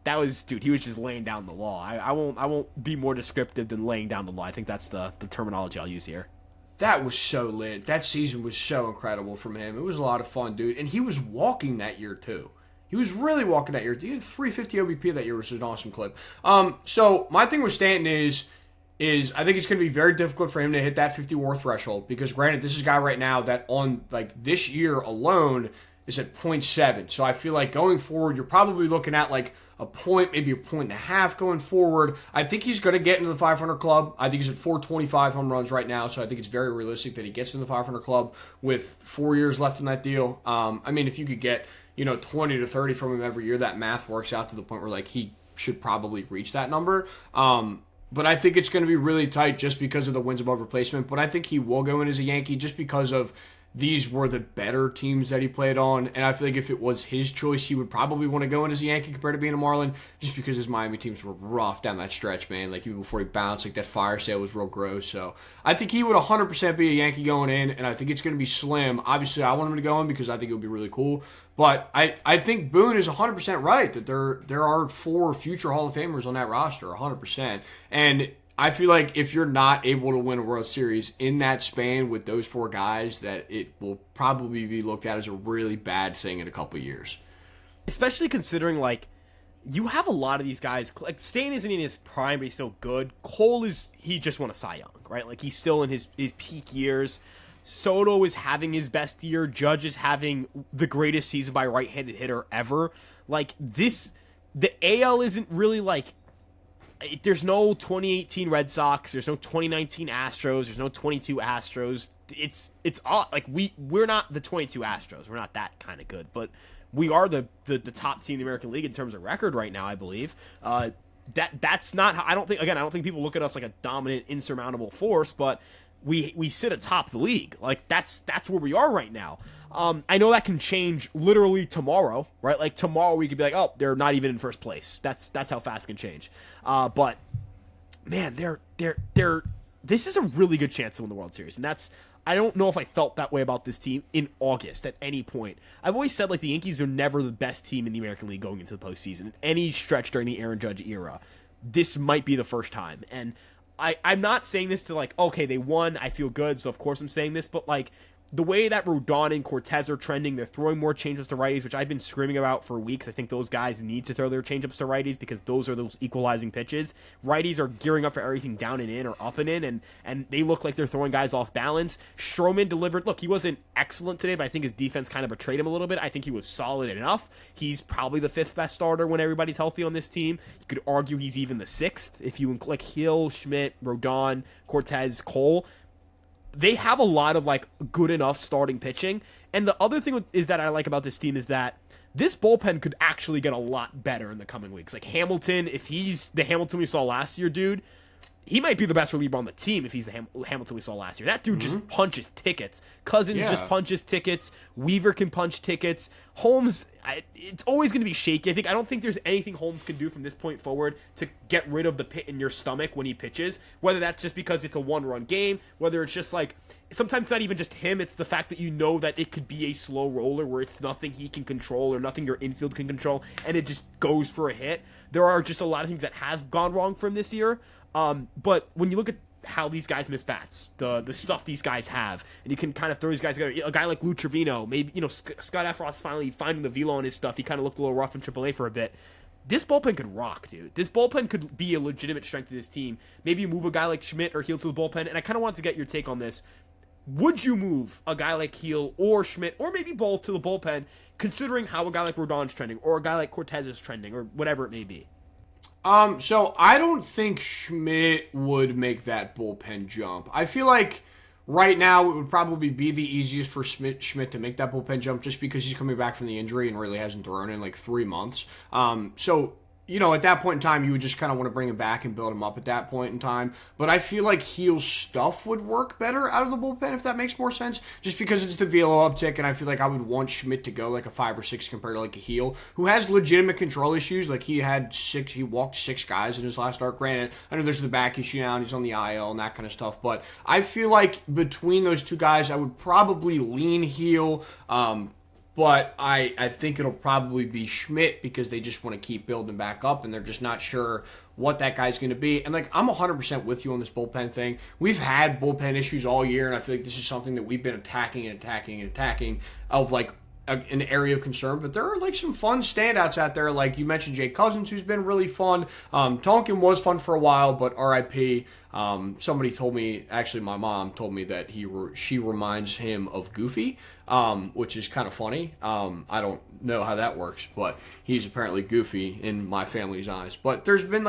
that was, dude, he was just laying down the law. I won't be more descriptive than laying down the law. I think that's the terminology I'll use here. That was so lit. That season was so incredible from him. It was a lot of fun, dude. And he was walking that year, too. He was really walking that year. He had 350 OBP that year, which is an awesome clip. So my thing with Stanton is I think it's going to be very difficult for him to hit that 50 WAR threshold because, granted, this is a guy right now that on like this year alone is at 0.7. So I feel like going forward, you're probably looking at like a point, maybe a point and a half going forward. I think he's going to get into the 500 club. I think he's at 425 home runs right now, so I think it's very realistic that he gets into the 500 club with 4 years left in that deal. I mean, if you could get 20 to 30 from him every year, that math works out to the point where like he should probably reach that number. But I think it's going to be really tight just because of the wins above replacement. But I think he will go in as a Yankee just because of these were the better teams that he played on. And I feel like if it was his choice, he would probably want to go in as a Yankee compared to being a Marlin just because his Miami teams were rough down that stretch, man. Like even before he bounced, like that fire sale was real gross. So I think he would 100% be a Yankee going in, and I think it's going to be slim. Obviously, I want him to go in because I think it would be really cool. But I think Boone is 100% right that there are 4 future Hall of Famers on that roster, 100%. And I feel like if you're not able to win a World Series in that span with those 4 guys, that it will probably be looked at as a really bad thing in a couple of years. Especially considering, like, you have a lot of these guys. Like, Stan isn't in his prime, but he's still good. Cole he just won a Cy Young, right? Like, he's still in his peak years. Soto is having his best year. Judge is having the greatest season by right-handed hitter ever. Like, the AL isn't really, like, there's no 2018 Red Sox. There's no 2019 Astros. There's no 22 Astros. It's like we're not the 22 Astros. We're not that kind of good, but we are the top team in the American League in terms of record right now, I believe. That's not how, I don't think people look at us like a dominant, insurmountable force, but we sit atop the league. Like that's where we are right now. I know that can change literally tomorrow, right? Like tomorrow we could be like, oh, they're not even in first place. That's how fast it can change. But man, this is a really good chance to win the World Series, and I don't know if I felt that way about this team in August at any point. I've always said like the Yankees are never the best team in the American League going into the postseason. In any stretch during the Aaron Judge era, this might be the first time. And I'm not saying this to like, okay, they won, I feel good, so of course I'm saying this, but like the way that Rodon and Cortez are trending, they're throwing more changeups to righties, which I've been screaming about for weeks. I think those guys need to throw their changeups to righties because those are those equalizing pitches. Righties are gearing up for everything down and in or up and in, and they look like they're throwing guys off balance. Stroman delivered. Look, he wasn't excellent today, but I think his defense kind of betrayed him a little bit. I think he was solid enough. He's probably the 5th best starter when everybody's healthy on this team. You could argue he's even the 6th if you include like Hill, Schmidt, Rodon, Cortez, Cole. They have a lot of like good enough starting pitching. And the other thing is that I like about this team is that this bullpen could actually get a lot better in the coming weeks. Like Hamilton, if he's the Hamilton we saw last year, dude, he might be the best reliever on the team if he's the Hamilton we saw last year. That dude just punches tickets. Cousins just punches tickets. Weaver can punch tickets. Holmes, it's always going to be shaky. I don't think there's anything Holmes can do from this point forward to get rid of the pit in your stomach when he pitches, whether that's just because it's a one-run game, whether it's just like, sometimes it's not even just him, it's the fact that you know that it could be a slow roller where it's nothing he can control or nothing your infield can control, and it just goes for a hit. There are just a lot of things that has gone wrong from this year. But when you look at how these guys miss bats, the stuff these guys have, and you can kind of throw these guys together. A guy like Lou Trevino, maybe, Scott Efros finally finding the velo on his stuff. He kind of looked a little rough in AAA for a bit. This bullpen could rock, dude. This bullpen could be a legitimate strength of this team. Maybe you move a guy like Schmidt or Heel to the bullpen, and I kind of want to get your take on this. Would you move a guy like Heel or Schmidt, or maybe both, to the bullpen, considering how a guy like Rodon's trending, or a guy like Cortez is trending, or whatever it may be? So I don't think Schmidt would make that bullpen jump. I feel like right now it would probably be the easiest for Schmidt to make that bullpen jump just because he's coming back from the injury and really hasn't thrown in like 3 months. So at that point in time, you would just kind of want to bring him back and build him up at that point in time. But I feel like Heel's stuff would work better out of the bullpen, if that makes more sense, just because it's the velo uptick, and I feel like I would want Schmidt to go like a 5 or 6 compared to like a Heel, who has legitimate control issues. Like he walked 6 guys in his last start. Granted, I know there's the back issue now, and he's on the IL and that kind of stuff, but I feel like between those two guys, I would probably lean Heel. But I think it'll probably be Schmidt because they just want to keep building back up, and they're just not sure what that guy's going to be. And, like, I'm 100% with you on this bullpen thing. We've had bullpen issues all year, and I feel like this is something that we've been attacking of, like, an area of concern. But there are, like, some fun standouts out there. Like, you mentioned Jay Cousins, who's been really fun. Tonkin was fun for a while, but RIP. Somebody told me, actually my mom told me that she reminds him of Goofy, which is kind of funny. I don't know how that works, but he's apparently Goofy in my family's eyes. But there's been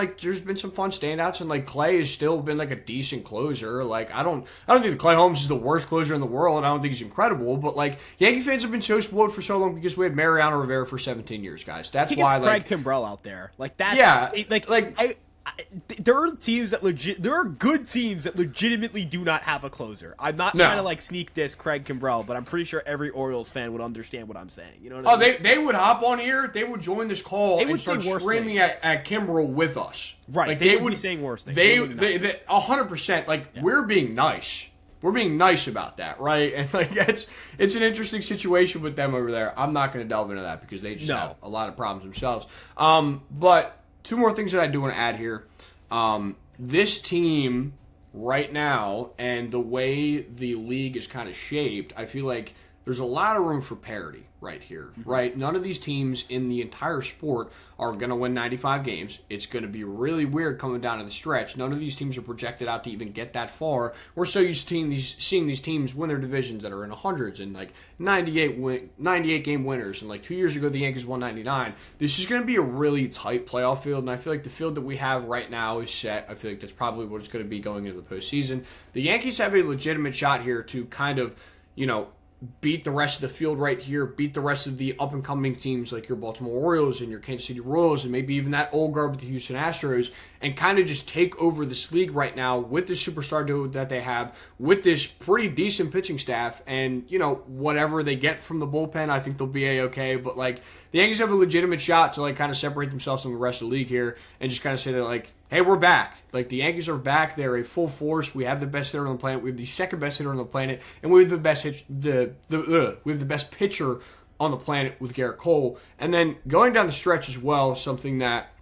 some fun standouts, and like Clay has still been like a decent closer. Like I don't think that Clay Holmes is the worst closer in the world. I don't think he's incredible, but like Yankee fans have been so spoiled for so long because we had Mariano Rivera for 17 years, guys. That's why Craig Kimbrell out there. Like that's there are teams that there are good teams that legitimately do not have a closer. I'm not trying to like sneak diss Craig Kimbrell, but I'm pretty sure every Orioles fan would understand what I'm saying. You know what I mean? They would hop on here, they would join this call and start screaming at Kimbrell with us. Right. Like, they would be saying worse things. They 100%. Like we're being nice. We're being nice about that, right? And like it's an interesting situation with them over there. I'm not going to delve into that because they just have a lot of problems themselves. But two more things that I do want to add here. This team right now and the way the league is kind of shaped, I feel like there's a lot of room for parity right here, right? None of these teams in the entire sport are going to win 95 games. It's going to be really weird coming down to the stretch. None of these teams are projected out to even get that far. We're so used to seeing these teams win their divisions that are in the hundreds and like 98 game winners. And like 2 years ago, the Yankees won 99. This is going to be a really tight playoff field, and I feel like the field that we have right now is set. I feel like that's probably what it's going to be going into the postseason. The Yankees have a legitimate shot here to kind of, beat the rest of the field right here, beat the rest of the up-and-coming teams like your Baltimore Orioles and your Kansas City Royals and maybe even that old guard with the Houston Astros, and kind of just take over this league right now with the superstar duo that they have, with this pretty decent pitching staff, and, whatever they get from the bullpen, I think they'll be A-okay, but, like, the Yankees have a legitimate shot to, like, kind of separate themselves from the rest of the league here and just kind of say that, like, hey, we're back. Like, the Yankees are back. They're a full force. We have the best hitter on the planet. We have the second best hitter on the planet, and we have the best we have the best pitcher on the planet with Garrett Cole. And then going down the stretch as well, something that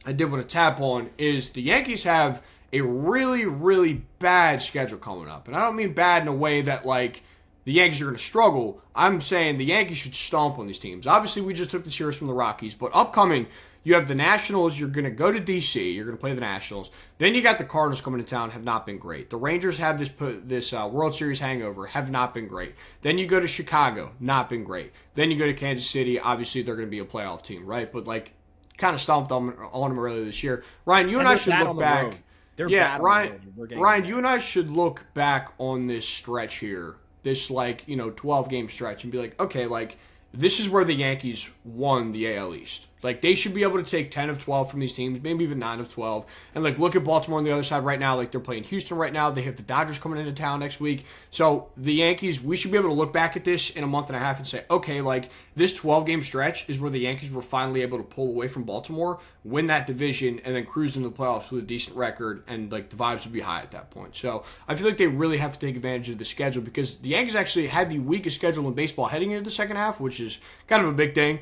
I did want to tap on is the Yankees have a really, really bad schedule coming up. And I don't mean bad in a way that, like, the Yankees are going to struggle. I'm saying the Yankees should stomp on these teams. Obviously, we just took the series from the Rockies, but upcoming, you have the Nationals. You're going to go to D.C. You're going to play the Nationals. Then you got the Cardinals coming to town, have not been great. The Rangers have this World Series hangover, have not been great. Then you go to Chicago, not been great. Then you go to Kansas City. Obviously, they're going to be a playoff team, right? But, like, kind of stomped on them earlier this year. Ryan, you and I should look back. Ryan, you and I should look back on this stretch here, this 12-game stretch, and be like, okay, like, this is where the Yankees won the AL East. Like, they should be able to take 10 of 12 from these teams, maybe even 9 of 12. And, like, look at Baltimore on the other side right now. Like, they're playing Houston right now. They have the Dodgers coming into town next week. So, the Yankees, we should be able to look back at this in a month and a half and say, okay, like, this 12-game stretch is where the Yankees were finally able to pull away from Baltimore, win that division, and then cruise into the playoffs with a decent record, and, like, the vibes would be high at that point. So, I feel like they really have to take advantage of the schedule because the Yankees actually had the weakest schedule in baseball heading into the second half, which is kind of a big thing,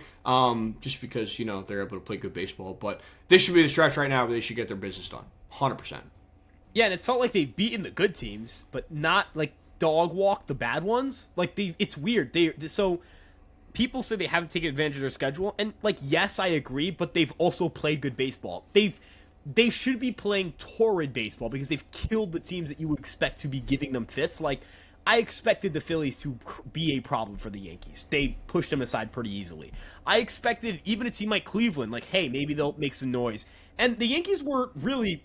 just because, they're able to play good baseball. But this should be the stretch right now where they should get their business done. 100%. Yeah, and it's felt like they've beaten the good teams, but not, like, dog walk the bad ones. Like, it's weird. So people say they haven't taken advantage of their schedule, and, like, yes, I agree, but they've also played good baseball. They should be playing torrid baseball because they've killed the teams that you would expect to be giving them fits. Like, I expected the Phillies to be a problem for the Yankees. They pushed them aside pretty easily. I expected even a team like Cleveland, like, hey, maybe they'll make some noise. And the Yankees were really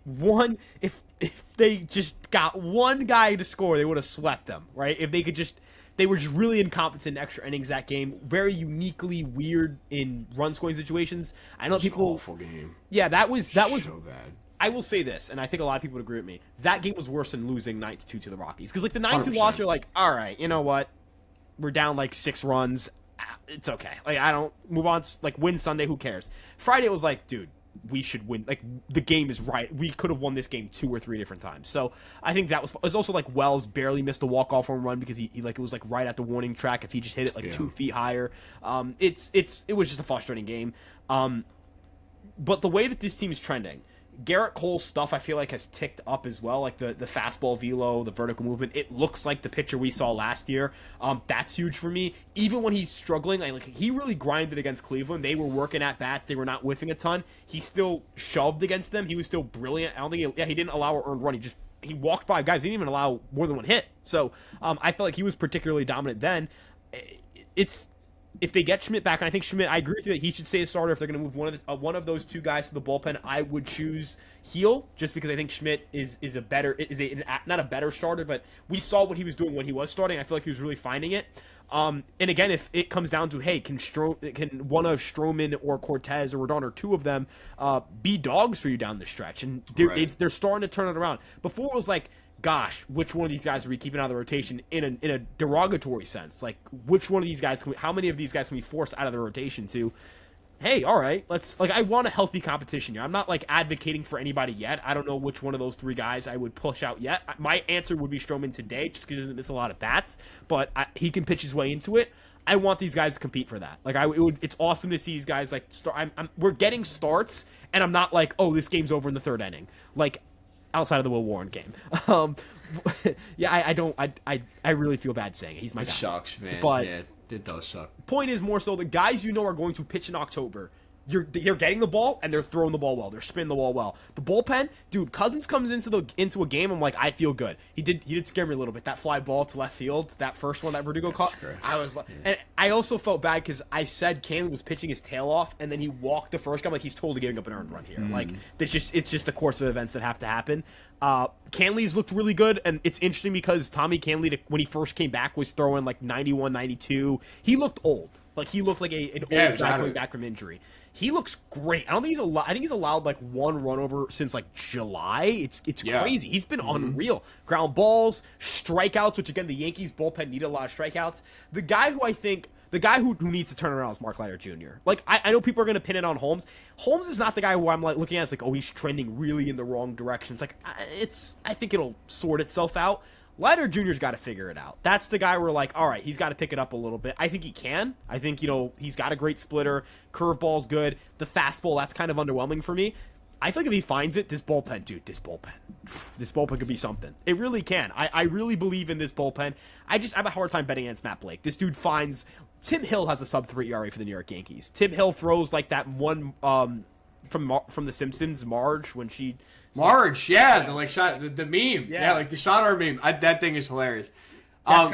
if they just got one guy to score, they would have swept them, right? If they were just really incompetent in extra innings that game. Very uniquely weird in run scoring situations. I know people. An awful game. Yeah, that was so bad. I will say this, and I think a lot of people would agree with me. That game was worse than losing 9-2 to the Rockies. Because, like, the 9-2 loss, you're like, all right, you know what? We're down, like, 6 runs. It's okay. Like, I don't move on. Like, win Sunday, who cares? Friday, it was like, dude, we should win. Like, the game is right. We could have won this game 2 or 3 different times. So I think that was also like Wells barely missed a walk-off home run because he like, it was like right at the warning track if he just hit it like 2 feet higher. It was just a frustrating game. But the way that this team is trending, Garrett Cole's stuff I feel like has ticked up as well, like the fastball velo, the vertical movement. It looks like the pitcher we saw last year. That's huge for me. Even when he's struggling, like he really grinded against Cleveland. They were working at bats. They were not whiffing a ton. He still shoved against them. He was still brilliant. I don't think he didn't allow an earned run. He walked 5 guys. He didn't even allow more than 1 hit. So I felt like he was particularly dominant then. If they get Schmidt back, and I think Schmidt, I agree with you that he should stay a starter. If they're going to move one of those 2 guys to the bullpen, I would choose Heel, just because I think Schmidt is not a better starter, but we saw what he was doing when he was starting. I feel like he was really finding it. And again, if it comes down to, hey, can one of Stroman or Cortez or Rodon or 2 of them be dogs for you down the stretch? And they're starting to turn it around. Before it was like, gosh, which one of these guys are we keeping out of the rotation in a derogatory sense? Like, which one of these guys, how many of these guys can we force out of the rotation to, hey, all right, I want a healthy competition here. I'm not, like, advocating for anybody yet. I don't know which one of those 3 guys I would push out yet. My answer would be Stroman today, just because he doesn't miss a lot of bats, but he can pitch his way into it. I want these guys to compete for that. Like, it's awesome to see these guys, like, we're getting starts, and I'm not like, oh, this game's over in the 3rd inning. Like, outside of the Will Warren game. I really feel bad saying it. He's my guy. It sucks, man. But yeah, it does suck. Point is more so the guys are going to pitch in October. They're getting the ball and they're throwing the ball well. They're spinning the ball well. The bullpen, dude, Cousins comes into a game. I'm like, I feel good. He did scare me a little bit. That fly ball to left field, that first one that Verdugo caught. I was like, and I also felt bad because I said Canley was pitching his tail off, and then he walked the first guy. I'm like, he's totally giving up an earned run here. Like, it's just the course of events that have to happen. Canley's looked really good, and it's interesting because Tommy Canley, when he first came back, was throwing like 91, 92. He looked old. Like, he looked like an old guy coming back from injury. He looks great. I think he's allowed like 1 run over since like July. It's crazy. He's been unreal. Ground balls, strikeouts, which again the Yankees bullpen needed a lot of strikeouts. The guy who needs to turn around is Mark Leiter Jr. Like, I know people are going to pin it on Holmes. Holmes is not the guy who I'm like looking at as like, oh, he's trending really in the wrong direction. It's like, I think it'll sort itself out. Leiter Jr.'s got to figure it out. That's the guy where, like, all right, he's got to pick it up a little bit. I think he can. I think, he's got a great splitter. Curveball's good. The fastball, that's kind of underwhelming for me. I think if he finds it, this bullpen could be something. It really can. I really believe in this bullpen. I have a hard time betting against Matt Blake. This dude finds... Tim Hill has a sub-3 ERA for the New York Yankees. Tim Hill throws like that one from The Simpsons, Marge, when she... Marge, yeah, the meme. Yeah, like the Soto meme. That thing is hilarious.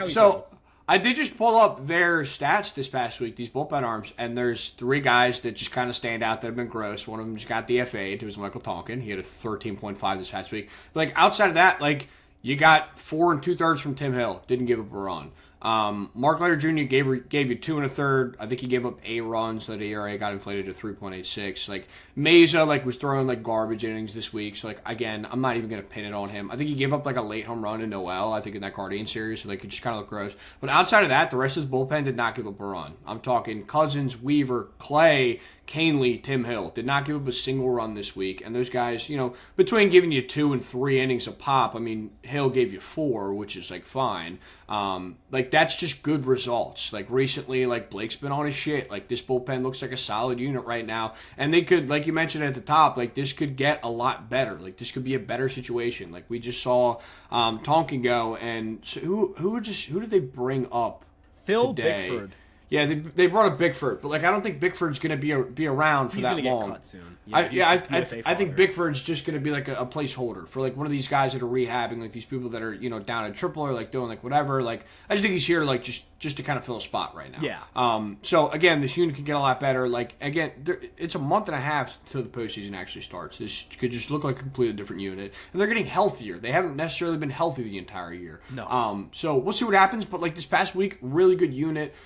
So I did just pull up their stats this past week, these bullpen arms, and there's 3 guys that just kind of stand out that have been gross. One of them just got DFA'd. It was Michael Tonkin. He had a 13.5 this past week. But, like, outside of that, like, you got 4 2/3 from Tim Hill. Didn't give up a run. Mark Leiter Jr. gave you 2 1/3. I think he gave up 8 runs, so the ERA got inflated to 3.86. Like, Meza, like, was throwing like garbage innings this week. So, like, again, I'm not even gonna pin it on him. I think he gave up like a late home run in Noel, I think, in that Guardian series, so like it just kind of looked gross. But outside of that, the rest of his bullpen did not give up a run. I'm talking Cousins, Weaver, Clay, Canley, Tim Hill did not give up a single run this week. And those guys, between giving you 2 and 3 innings a pop, I mean, Hill gave you 4, which is like fine. Like, that's just good results. Like, recently, like, Blake's been on his shit. Like, this bullpen looks like a solid unit right now. And they could, like you mentioned at the top, like, this could get a lot better. Like, this could be a better situation. Like, we just saw Tonkin go, and so who did they bring up Phil today? Bickford. Yeah, they brought up Bickford, but like I don't think Bickford's going to be around for that long. He's going to get cut soon. I think Bickford's just going to be like a placeholder for like one of these guys that are rehabbing, like these people that are down at AAA or like doing like whatever. Like, I just think he's here like just to kind of fill a spot right now. Yeah. So again, this unit can get a lot better. Like, again, it's a month and a half till the postseason actually starts. This could just look like a completely different unit, and they're getting healthier. They haven't necessarily been healthy the entire year. No. So we'll see what happens. But like this past week, really good unit.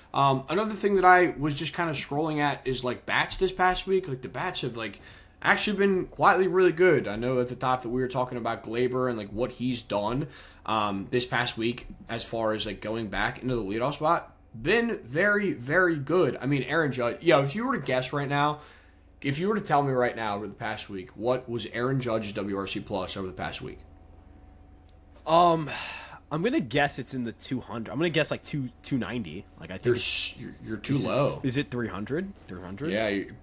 Another thing that I was just kind of scrolling at is like bats this past week. Like, the bats have like actually been quietly really good. I know at the top that we were talking about Glaber and like what he's done this past week as far as like going back into the leadoff spot. Been very, very good. I mean, Aaron Judge, if you were to guess right now, If you were to tell me right now over the past week, what was Aaron Judge's WRC plus over the past week? I'm gonna guess it's in the 200. I'm gonna guess like 290. Like I think you're too low. Is it 300? 300?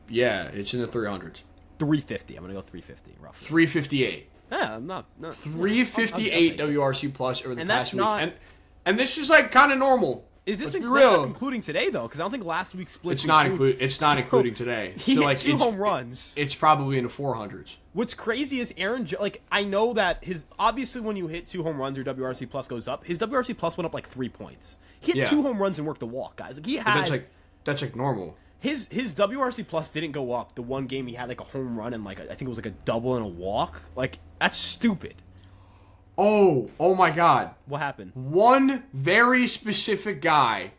Yeah, it's in the 300s. 350. I'm gonna go 350 roughly. 358. Yeah, I'm not 358 WRC plus over the past week. Not, and this is like kind of normal. Is this real? Including today though? Because I don't think last week's split. It's not including today. He hit 2 home runs. It's probably in the 400s. What's crazy is I know that obviously when you hit 2 home runs, your WRC plus goes up. His WRC plus went up like 3 points. He hit 2 home runs and worked a walk, guys. Like he had. That's like normal. His WRC plus didn't go up. The one game he had like a home run and like I think it was like a double and a walk. Like that's stupid. Oh my God. What happened? One very specific guy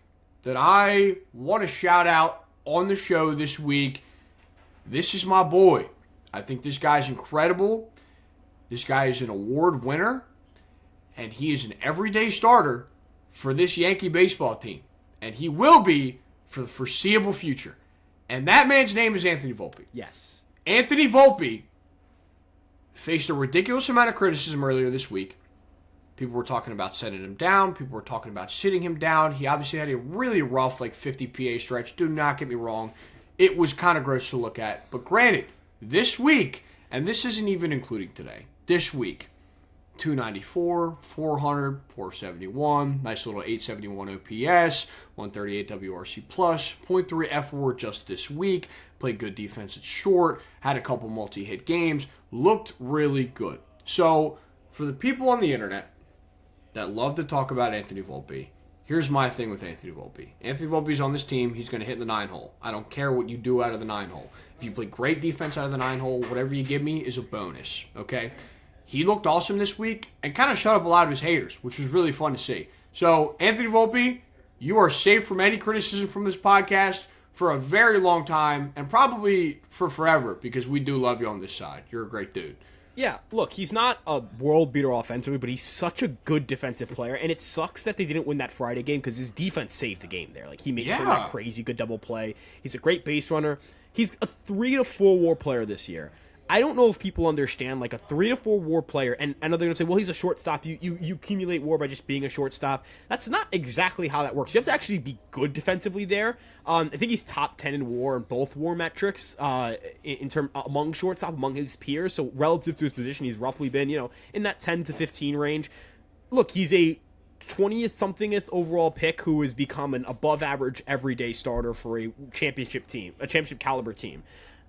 that I want to shout out on the show this week. This is my boy. I think this guy's incredible. This guy is an award winner, and he is an everyday starter for this Yankee baseball team. And he will be for the foreseeable future. And that man's name is Anthony Volpe. Yes. Anthony Volpe faced a ridiculous amount of criticism earlier this week. People were talking about setting him down. People were talking about sitting him down. He obviously had a really rough, 50 PA stretch. Do not get me wrong. It was kind of gross to look at. But granted, this week, and this isn't even including today, this week, 294, 400, 471, nice little 871 OPS, 138 WRC+, .3 F4 just this week, played good defense at short, had a couple multi-hit games, looked really good. So, for the people on the internet that love to talk about Anthony Volpe, here's my thing with Anthony Volpe. Anthony Volpe's on this team, he's going to hit the 9-hole. I don't care what you do out of the 9-hole. If you play great defense out of the 9-hole, whatever you give me is a bonus, okay? He looked awesome this week and kind of shut up a lot of his haters, which was really fun to see. So, Anthony Volpe, you are safe from any criticism from this podcast for a very long time and probably for forever because we do love you on this side. You're a great dude. Yeah, look, he's not a world beater offensively, but he's such a good defensive player, and it sucks that they didn't win that Friday game because his defense saved the game there. Like, he made sure that crazy good double play. He's a great base runner. He's a 3 to 4 WAR player this year. I don't know if people understand, a 3 to 4 WAR player, and I know they're going to say, well, he's a shortstop. You accumulate WAR by just being a shortstop. That's not exactly how that works. You have to actually be good defensively there. I think he's top 10 in WAR in both WAR metrics among shortstop, among his peers. So relative to his position, he's roughly been, in that 10 to 15 range. Look, he's a 20th-somethingth overall pick who has become an above-average everyday starter for a championship caliber team.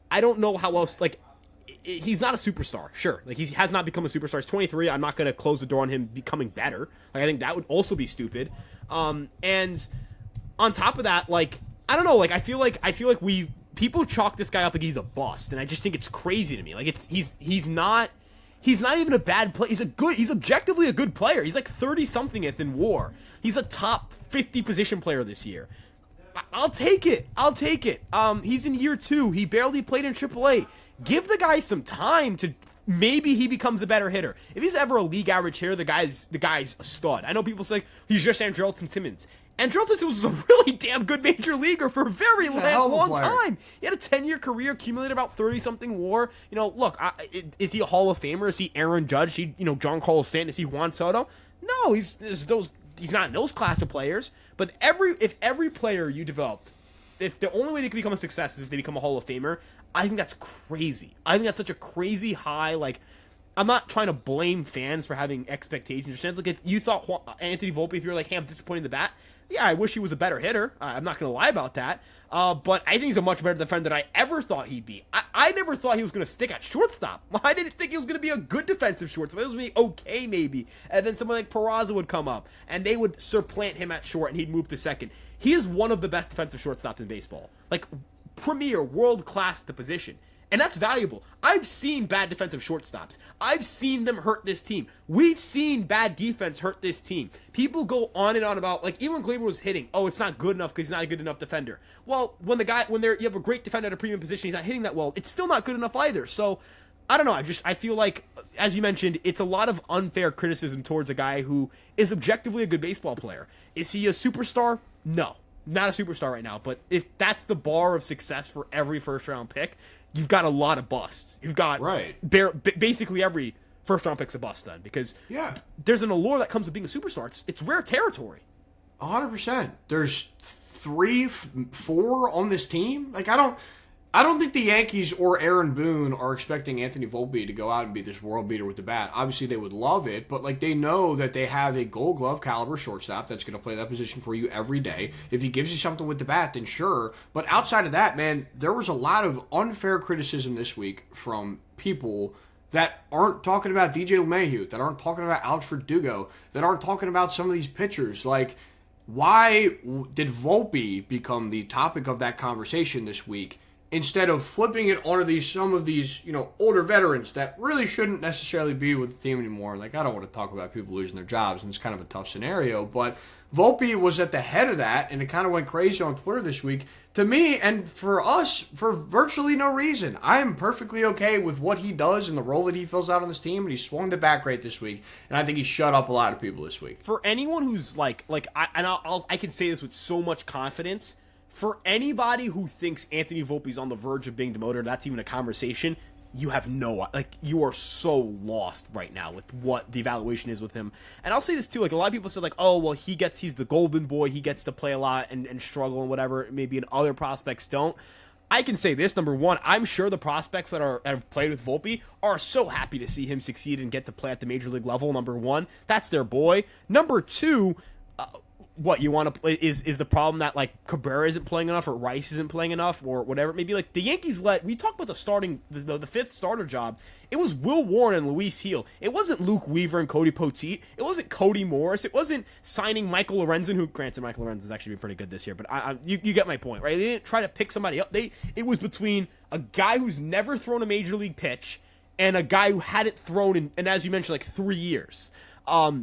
I don't know how else, he's not a superstar, sure. he has not become a superstar. He's 23. I'm not going to close the door on him becoming better. I think that would also be stupid. And on top of that, I don't know. I feel like people chalk this guy up like he's a bust, and I just think it's crazy to me. He's not even a bad player. He's objectively a good player. He's 30-somethingth in WAR. He's a top 50 position player this year. I'll take it. He's in year 2. He barely played in AAA. Give the guy some time to maybe he becomes a better hitter. If he's ever a league average hitter, the guy's a stud. I know people say he's just Andrelton Simmons. Andrelton Simmons was a really damn good major leaguer for a very long time. He had a 10-year career, accumulated about 30-something WAR. Look, is he a Hall of Famer? Is he Aaron Judge? John Carlos Stanton? Is he Juan Soto? No, he's not in those class of players. But if every player you developed, if the only way they can become a success is if they become a Hall of Famer, I think that's crazy. I think that's such a crazy high. I'm not trying to blame fans for having expectations or sense. If you thought Anthony Volpe, if you're hey, I'm disappointed in the bat, yeah, I wish he was a better hitter. I'm not going to lie about that. But I think he's a much better defender than I ever thought he'd be. I never thought he was going to stick at shortstop. I didn't think he was going to be a good defensive shortstop. It was going to be okay, maybe. And then someone like Peraza would come up, and they would supplant him at short, and he'd move to second. He is one of the best defensive shortstops in baseball. Premier, world-class at the position. And that's valuable. I've seen bad defensive shortstops. I've seen them hurt this team. We've seen bad defense hurt this team. People go on and on about, even when Glaber was hitting, it's not good enough because he's not a good enough defender. Well, when you have a great defender at a premium position, he's not hitting that well, it's still not good enough either. So, I don't know. I feel like, as you mentioned, it's a lot of unfair criticism towards a guy who is objectively a good baseball player. Is he a superstar? No. Not a superstar right now, but if that's the bar of success for every first-round pick, you've got a lot of busts. You've got basically every first-round pick's a bust then, because there's an allure that comes with being a superstar. It's rare territory. 100%. There's 3, 4 on this team. Like, I don't think the Yankees or Aaron Boone are expecting Anthony Volpe to go out and be this world beater with the bat. Obviously, they would love it, but like they know that they have a Gold Glove caliber shortstop that's going to play that position for you every day. If he gives you something with the bat, then sure. But outside of that, man, there was a lot of unfair criticism this week from people that aren't talking about DJ LeMahieu, that aren't talking about Alex Verdugo, that aren't talking about some of these pitchers. Like, why did Volpe become the topic of that conversation this week, instead of flipping it onto some of these, older veterans that really shouldn't necessarily be with the team anymore? Like, I don't want to talk about people losing their jobs, and it's kind of a tough scenario, but Volpe was at the head of that, and it kind of went crazy on Twitter this week. To me, and for us, for virtually no reason. I am perfectly okay with what he does and the role that he fills out on this team, and he swung the bat great this week, and I think he shut up a lot of people this week. For anyone who's I can say this with so much confidence, for anybody who thinks Anthony Volpe's on the verge of being demoted, that's even a conversation, you have you are so lost right now with what the evaluation is with him. And I'll say this too, like, a lot of people said, like, oh, well, he's the golden boy, he gets to play a lot and struggle and whatever, maybe and other prospects don't. I can say this, number one, I'm sure the prospects that have played with Volpe are so happy to see him succeed and get to play at the major league level. Number one, that's their boy. Number two, what you want to play is the problem that, like, Cabrera isn't playing enough or Rice isn't playing enough or whatever. Maybe, like, the Yankees we talked about the fifth starter job. It was Will Warren and Luis Heel. It wasn't Luke Weaver and Cody Poteet. It wasn't Cody Morris. It wasn't signing Michael Lorenzen, who, granted, Michael Lorenzen's actually been pretty good this year, but you get my point, right? They didn't try to pick somebody up. It was between a guy who's never thrown a major league pitch and a guy who hadn't thrown in, as you mentioned, like 3 years.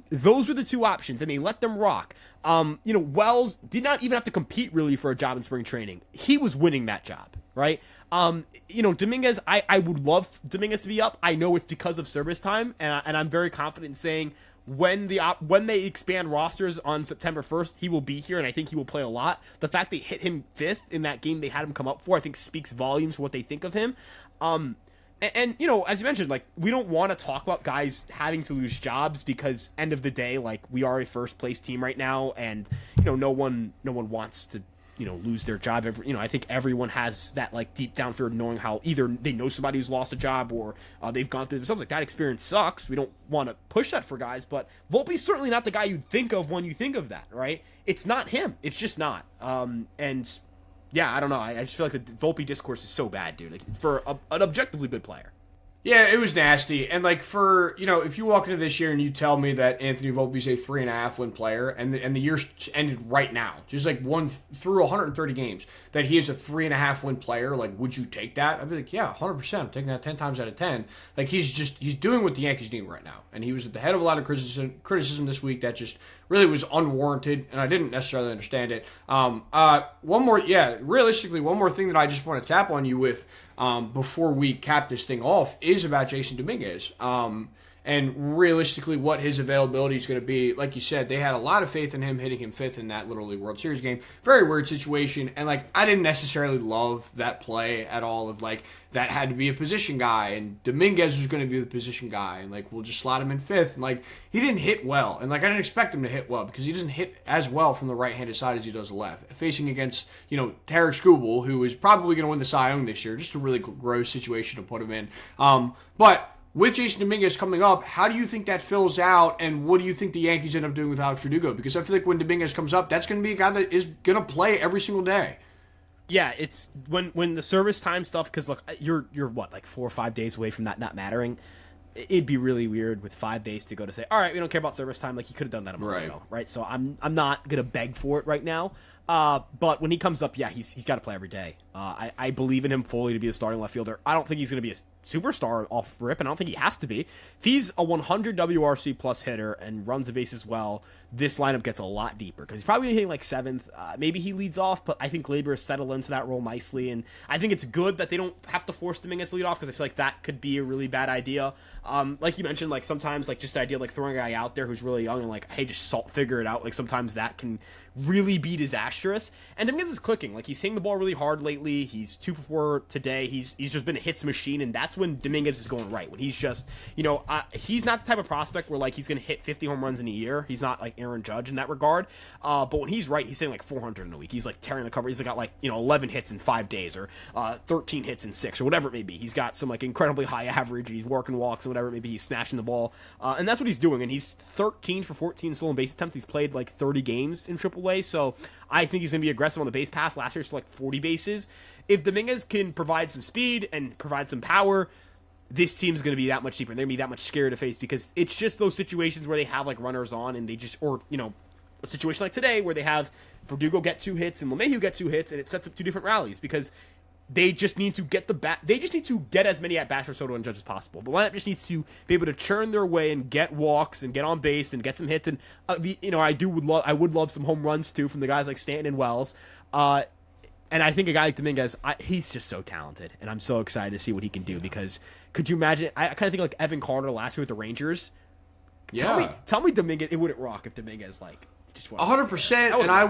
Those were the two options, and they let them rock. Wells did not even have to compete really for a job in spring training. He was winning that job, right? Dominguez, I would love Dominguez to be up. I know it's because of service time, and I'm very confident in saying when they expand rosters on September 1st, he will be here, and I think he will play a lot. The fact they hit him 5th in that game they had him come up for, I think speaks volumes for what they think of him. And as you mentioned, like, we don't want to talk about guys having to lose jobs because, end of the day, like, we are a first place team right now, and no one wants to lose their job. I think everyone has that, like, deep down fear of knowing how either they know somebody who's lost a job or they've gone through themselves. Like, that experience sucks. We don't want to push that for guys, but Volpe's certainly not the guy you'd think of when you think of that, right? It's not him. It's just not. Yeah, I don't know. I just feel like the Volpe discourse is so bad, dude. Like, for an objectively good player. Yeah, it was nasty. And, like, for, if you walk into this year and you tell me that Anthony Volpe's a 3.5 win player and the year ended right now, just like through 130 games, that he is a 3.5 win player, like, would you take that? I'd be like, yeah, 100%. I'm taking that 10 times out of 10. Like, he's doing what the Yankees need right now. And he was at the head of a lot of criticism this week that just really was unwarranted, and I didn't necessarily understand it. Realistically, one more thing that I just want to tap on you with, before we cap this thing off, is about Jason Dominguez. And realistically, what his availability is going to be. Like you said, they had a lot of faith in him, hitting him 5th in that Little League World Series game. Very weird situation. And, like, I didn't necessarily love that play at all of, like, that had to be a position guy, and Dominguez was going to be the position guy, and, like, we'll just slot him in 5th. And, like, he didn't hit well. And, like, I didn't expect him to hit well because he doesn't hit as well from the right-handed side as he does the left. Facing against, Tarek Skubal, who is probably going to win the Cy Young this year. Just a really gross situation to put him in. But with Jason Dominguez coming up, how do you think that fills out, and what do you think the Yankees end up doing with Alex Verdugo? Because I feel like when Dominguez comes up, that's going to be a guy that is going to play every single day. Yeah, it's when the service time stuff, because look, you're what, like 4 or 5 days away from that not mattering. It'd be really weird with 5 days to go to say, all right, we don't care about service time. Like, he could have done that a month ago, right? So I'm not gonna beg for it right now. But when he comes up, yeah, he's got to play every day. I believe in him fully to be a starting left fielder. I don't think he's going to be a superstar off rip, and I don't think he has to be. If he's a 100 WRC plus hitter and runs the bases well, this lineup gets a lot deeper because he's probably hitting like 7th. Maybe he leads off, but I think Labor has settled into that role nicely, and I think it's good that they don't have to force Dominguez to lead off because I feel like that could be a really bad idea. Like you mentioned, like sometimes like just the idea of like throwing a guy out there who's really young and like, hey, just figure it out. Like sometimes that can really be disastrous. And Dominguez is clicking. Like he's hitting the ball really hard lately. lately. He's 2 for 4 today. He's just been a hits machine, and that's when Dominguez is going right. When he's just, he's not the type of prospect where like he's going to hit 50 home runs in a year. He's not like Aaron Judge in that regard. But when he's right, he's hitting like 400 in a week. He's like tearing the cover. He's got like 11 hits in 5 days, or 13 hits in 6, or whatever it may be. He's got some like incredibly high average, and he's working walks and whatever it may be. He's smashing the ball, and that's what he's doing. And he's 13 for 14 stolen base attempts. He's played like 30 games in AAA, so I think he's going to be aggressive on the base pass. Last year, for like 40 bases. If Dominguez can provide some speed and provide some power, this team's going to be that much deeper, and they're going to be that much scarier to face, because it's just those situations where they have like runners on, and they just, or a situation like today where they have Verdugo get 2 hits and LeMahieu get 2 hits, and it sets up 2 different rallies, because they just need to get they just need to get as many at bats for Soto and Judge as possible. The lineup just needs to be able to churn their way and get walks and get on base and get some hits. And I would love some home runs too from the guys like Stanton and Wells. And I think a guy like Dominguez, he's just so talented, and I'm so excited to see what he can do. Because could you imagine? I kind of think like Evan Carter last year with the Rangers. Yeah. Tell me Dominguez. It wouldn't rock if Dominguez like. 100%, and I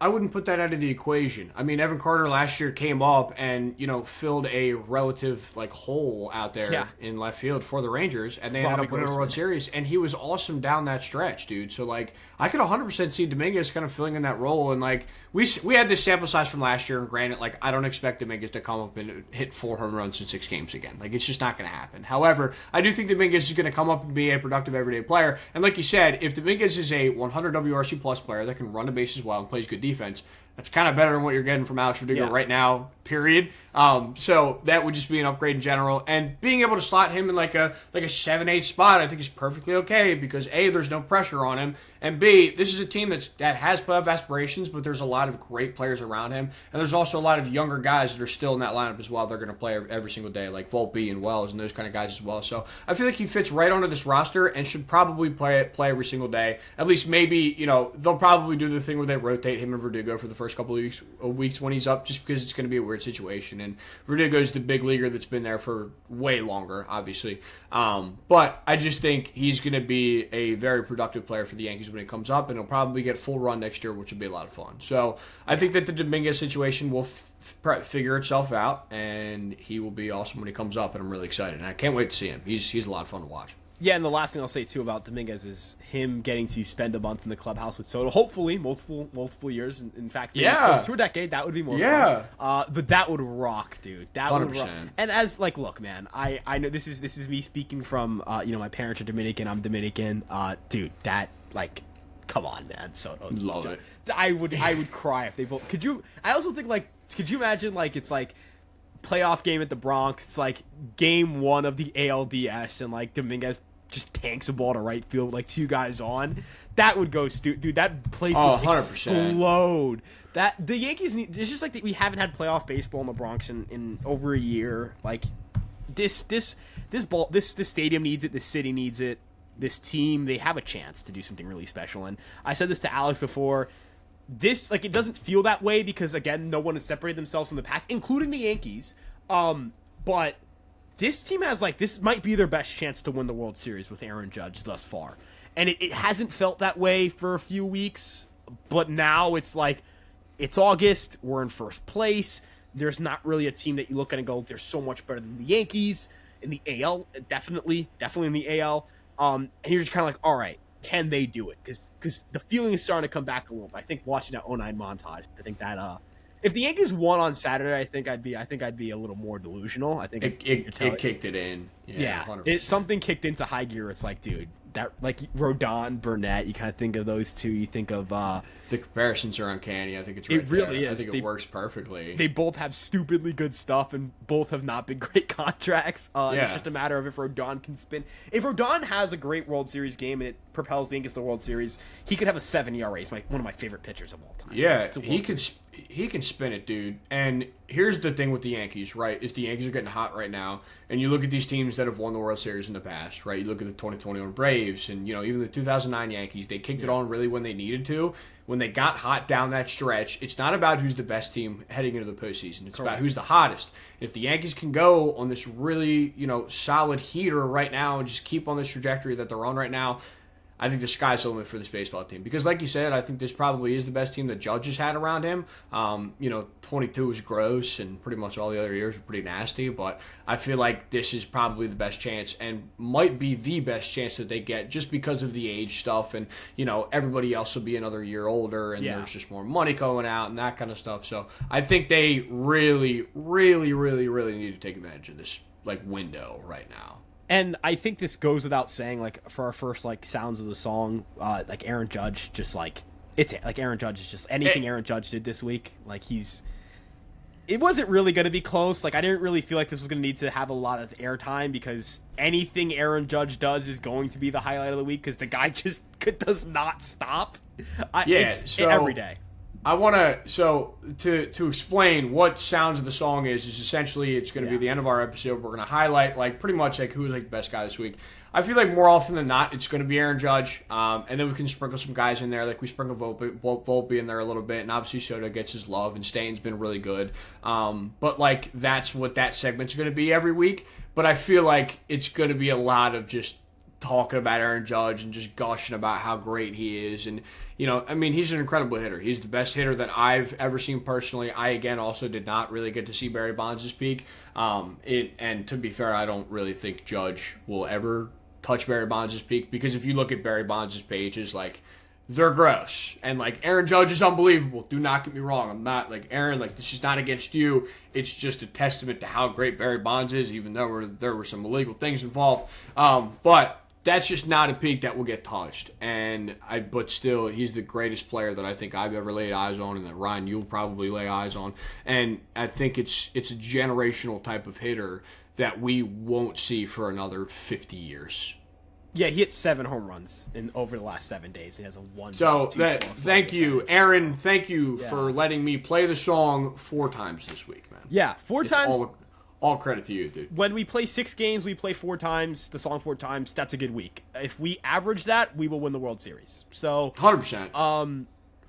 wouldn't put that out of the equation. I mean, Evan Carter last year came up and filled a relative like hole out there in left field for the Rangers, and they ended up winning a World Series, and he was awesome down that stretch, dude. So like, I could 100% see Dominguez kind of filling in that role, and like we had this sample size from last year, and granted, like I don't expect Dominguez to come up and hit 4 home runs in 6 games again. Like it's just not going to happen. However, I do think Dominguez is going to come up and be a productive everyday player, and like you said, if Dominguez is a 100 WRC plus player that can run the bases well and plays good defense, that's kind of better than what you're getting from Alex Verdugo right now, period. So that would just be an upgrade in general. And being able to slot him in like a 7-8 spot, I think is perfectly okay, because A, there's no pressure on him, and B, this is a team that has playoff aspirations, but there's a lot of great players around him, and there's also a lot of younger guys that are still in that lineup as well. They're going to play every single day, like Volpe and Wells and those kind of guys as well. So I feel like he fits right onto this roster and should probably play every single day. At least maybe, they'll probably do the thing where they rotate him and Verdugo for the first couple of weeks when he's up, just because it's going to be a weird situation. And Verdugo's the big leaguer that's been there for way longer, obviously. But I just think he's going to be a very productive player for the Yankees when it comes up, and he'll probably get full run next year, which will be a lot of fun. So I think that the Dominguez situation will figure itself out, and he will be awesome when he comes up, and I'm really excited. And I can't wait to see him. He's a lot of fun to watch. Yeah, and the last thing I'll say too about Dominguez is him getting to spend a month in the clubhouse with Soto. Hopefully, multiple years. In fact, close to a decade. That would be more fun. But that would rock, dude. That 100%. Would rock. And as like, look, man, I know this is me speaking from my parents are Dominican. I'm Dominican. Dude, that like, come on, man. Soto, love it. I would cry if they both. Could you? I also think like, could you imagine like it's like playoff game at the Bronx. It's like game 1 of the ALDS, and like Dominguez just tanks a ball to right field with like 2 guys on. That would go dude. That place would 100%. Explode. That the Yankees need. It's just like we haven't had playoff baseball in the Bronx in over a year. Like this stadium needs it. This city needs it. This team, they have a chance to do something really special. And I said this to Alex before. This, like, it doesn't feel that way because, again, no one has separated themselves from the pack, including the Yankees. But this team has, like, this might be their best chance to win the World Series with Aaron Judge thus far. And it hasn't felt that way for a few weeks, but now it's like, it's August, we're in first place. There's not really a team that you look at and go, they're so much better than the Yankees. In the AL, definitely in the AL. And you're just kind of like, all right, can they do it? Because the feeling is starting to come back a little bit. I think watching that 09 montage, I think that if the Yankees won on Saturday, I think I'd be a little more delusional. I think it kicked it in. Yeah, something kicked into high gear. It's like, dude, that like Rodon, Burnett. You kind of think of those two. You think of the comparisons are uncanny. I think it's right it really there. is. I think it works perfectly. They both have stupidly good stuff, and both have not been great contracts. It's just a matter of if Rodon can spin. If Rodon has a great World Series game and it propels the Yankees to the World Series, he could have a 7 ERA. He's one of my favorite pitchers of all time. Yeah, he can spin it, dude. And here's the thing with the Yankees, right? Is the Yankees are getting hot right now, and you look at these teams that have won the World Series in the past, right? You look at the 2021 Braves, and even the 2009 Yankees. They kicked it on really when they needed to. When they got hot down that stretch, it's not about who's the best team heading into the postseason. It's about who's the hottest. If the Yankees can go on this really, solid heater right now and just keep on this trajectory that they're on right now, I think the sky's the limit for this baseball team. Because like you said, I think this probably is the best team the Judge has had around him. 22 was gross, and pretty much all the other years were pretty nasty. But I feel like this is probably the best chance, and might be the best chance that they get, just because of the age stuff. And, everybody else will be another year older, and there's just more money going out and that kind of stuff. So I think they really, really, really, really need to take advantage of this window right now. And I think this goes without saying, for our first, sounds of the song, Aaron Judge, just, Aaron Judge is just anything Aaron Judge did this week. It wasn't really going to be close. I didn't really feel like this was going to need to have a lot of airtime, because anything Aaron Judge does is going to be the highlight of the week, because the guy just does not stop. Every day. I want to explain what Sounds of the Song is essentially it's going to be the end of our episode. We're going to highlight pretty much who's the best guy this week. I feel like more often than not it's going to be Aaron Judge, and then we can sprinkle some guys in there. We sprinkle Volpe in there a little bit, and obviously Soto gets his love, and Stanton's been really good. But that's what that segment's going to be every week. But I feel like it's going to be a lot of just talking about Aaron Judge and just gushing about how great he is. And, he's an incredible hitter. He's the best hitter that I've ever seen personally. I, again, also did not really get to see Barry Bonds' peak. And to be fair, I don't really think Judge will ever touch Barry Bonds' peak, because if you look at Barry Bonds' pages, they're gross. And, Aaron Judge is unbelievable. Do not get me wrong. I'm not, Aaron, this is not against you. It's just a testament to how great Barry Bonds is, even though there were some illegal things involved. But that's just not a peak that will get touched. But still, he's the greatest player that I think I've ever laid eyes on, and that Ryan, you'll probably lay eyes on. And I think it's a generational type of hitter that we won't see for another 50 years. Yeah, he hit 7 home runs over the last 7 days. He has a 1. So thank you, Aaron. Thank you for letting me play the song 4 times this week, man. Yeah, 4 times. All credit to you, dude. When we play 6 games, we play 4 times, the song 4 times. That's a good week. If we average that, we will win the World Series. So 100%.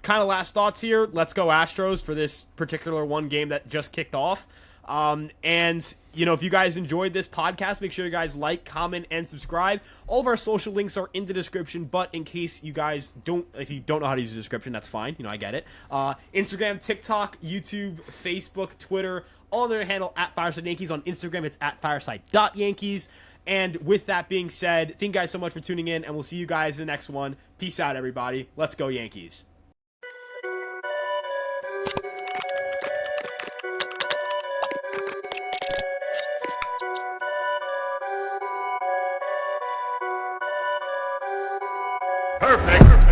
Kind of last thoughts here. Let's go Astros for this particular one game that just kicked off. If you guys enjoyed this podcast, make sure you guys like, comment, and subscribe. All of our social links are in the description, but in case you guys if you don't know how to use the description, that's fine. I get it. Instagram, TikTok, YouTube, Facebook, Twitter, all under the handle at Fireside Yankees. On Instagram, it's at fireside.yankees. And with that being said, thank you guys so much for tuning in, and we'll see you guys in the next one. Peace out, everybody. Let's go, Yankees. Perfect.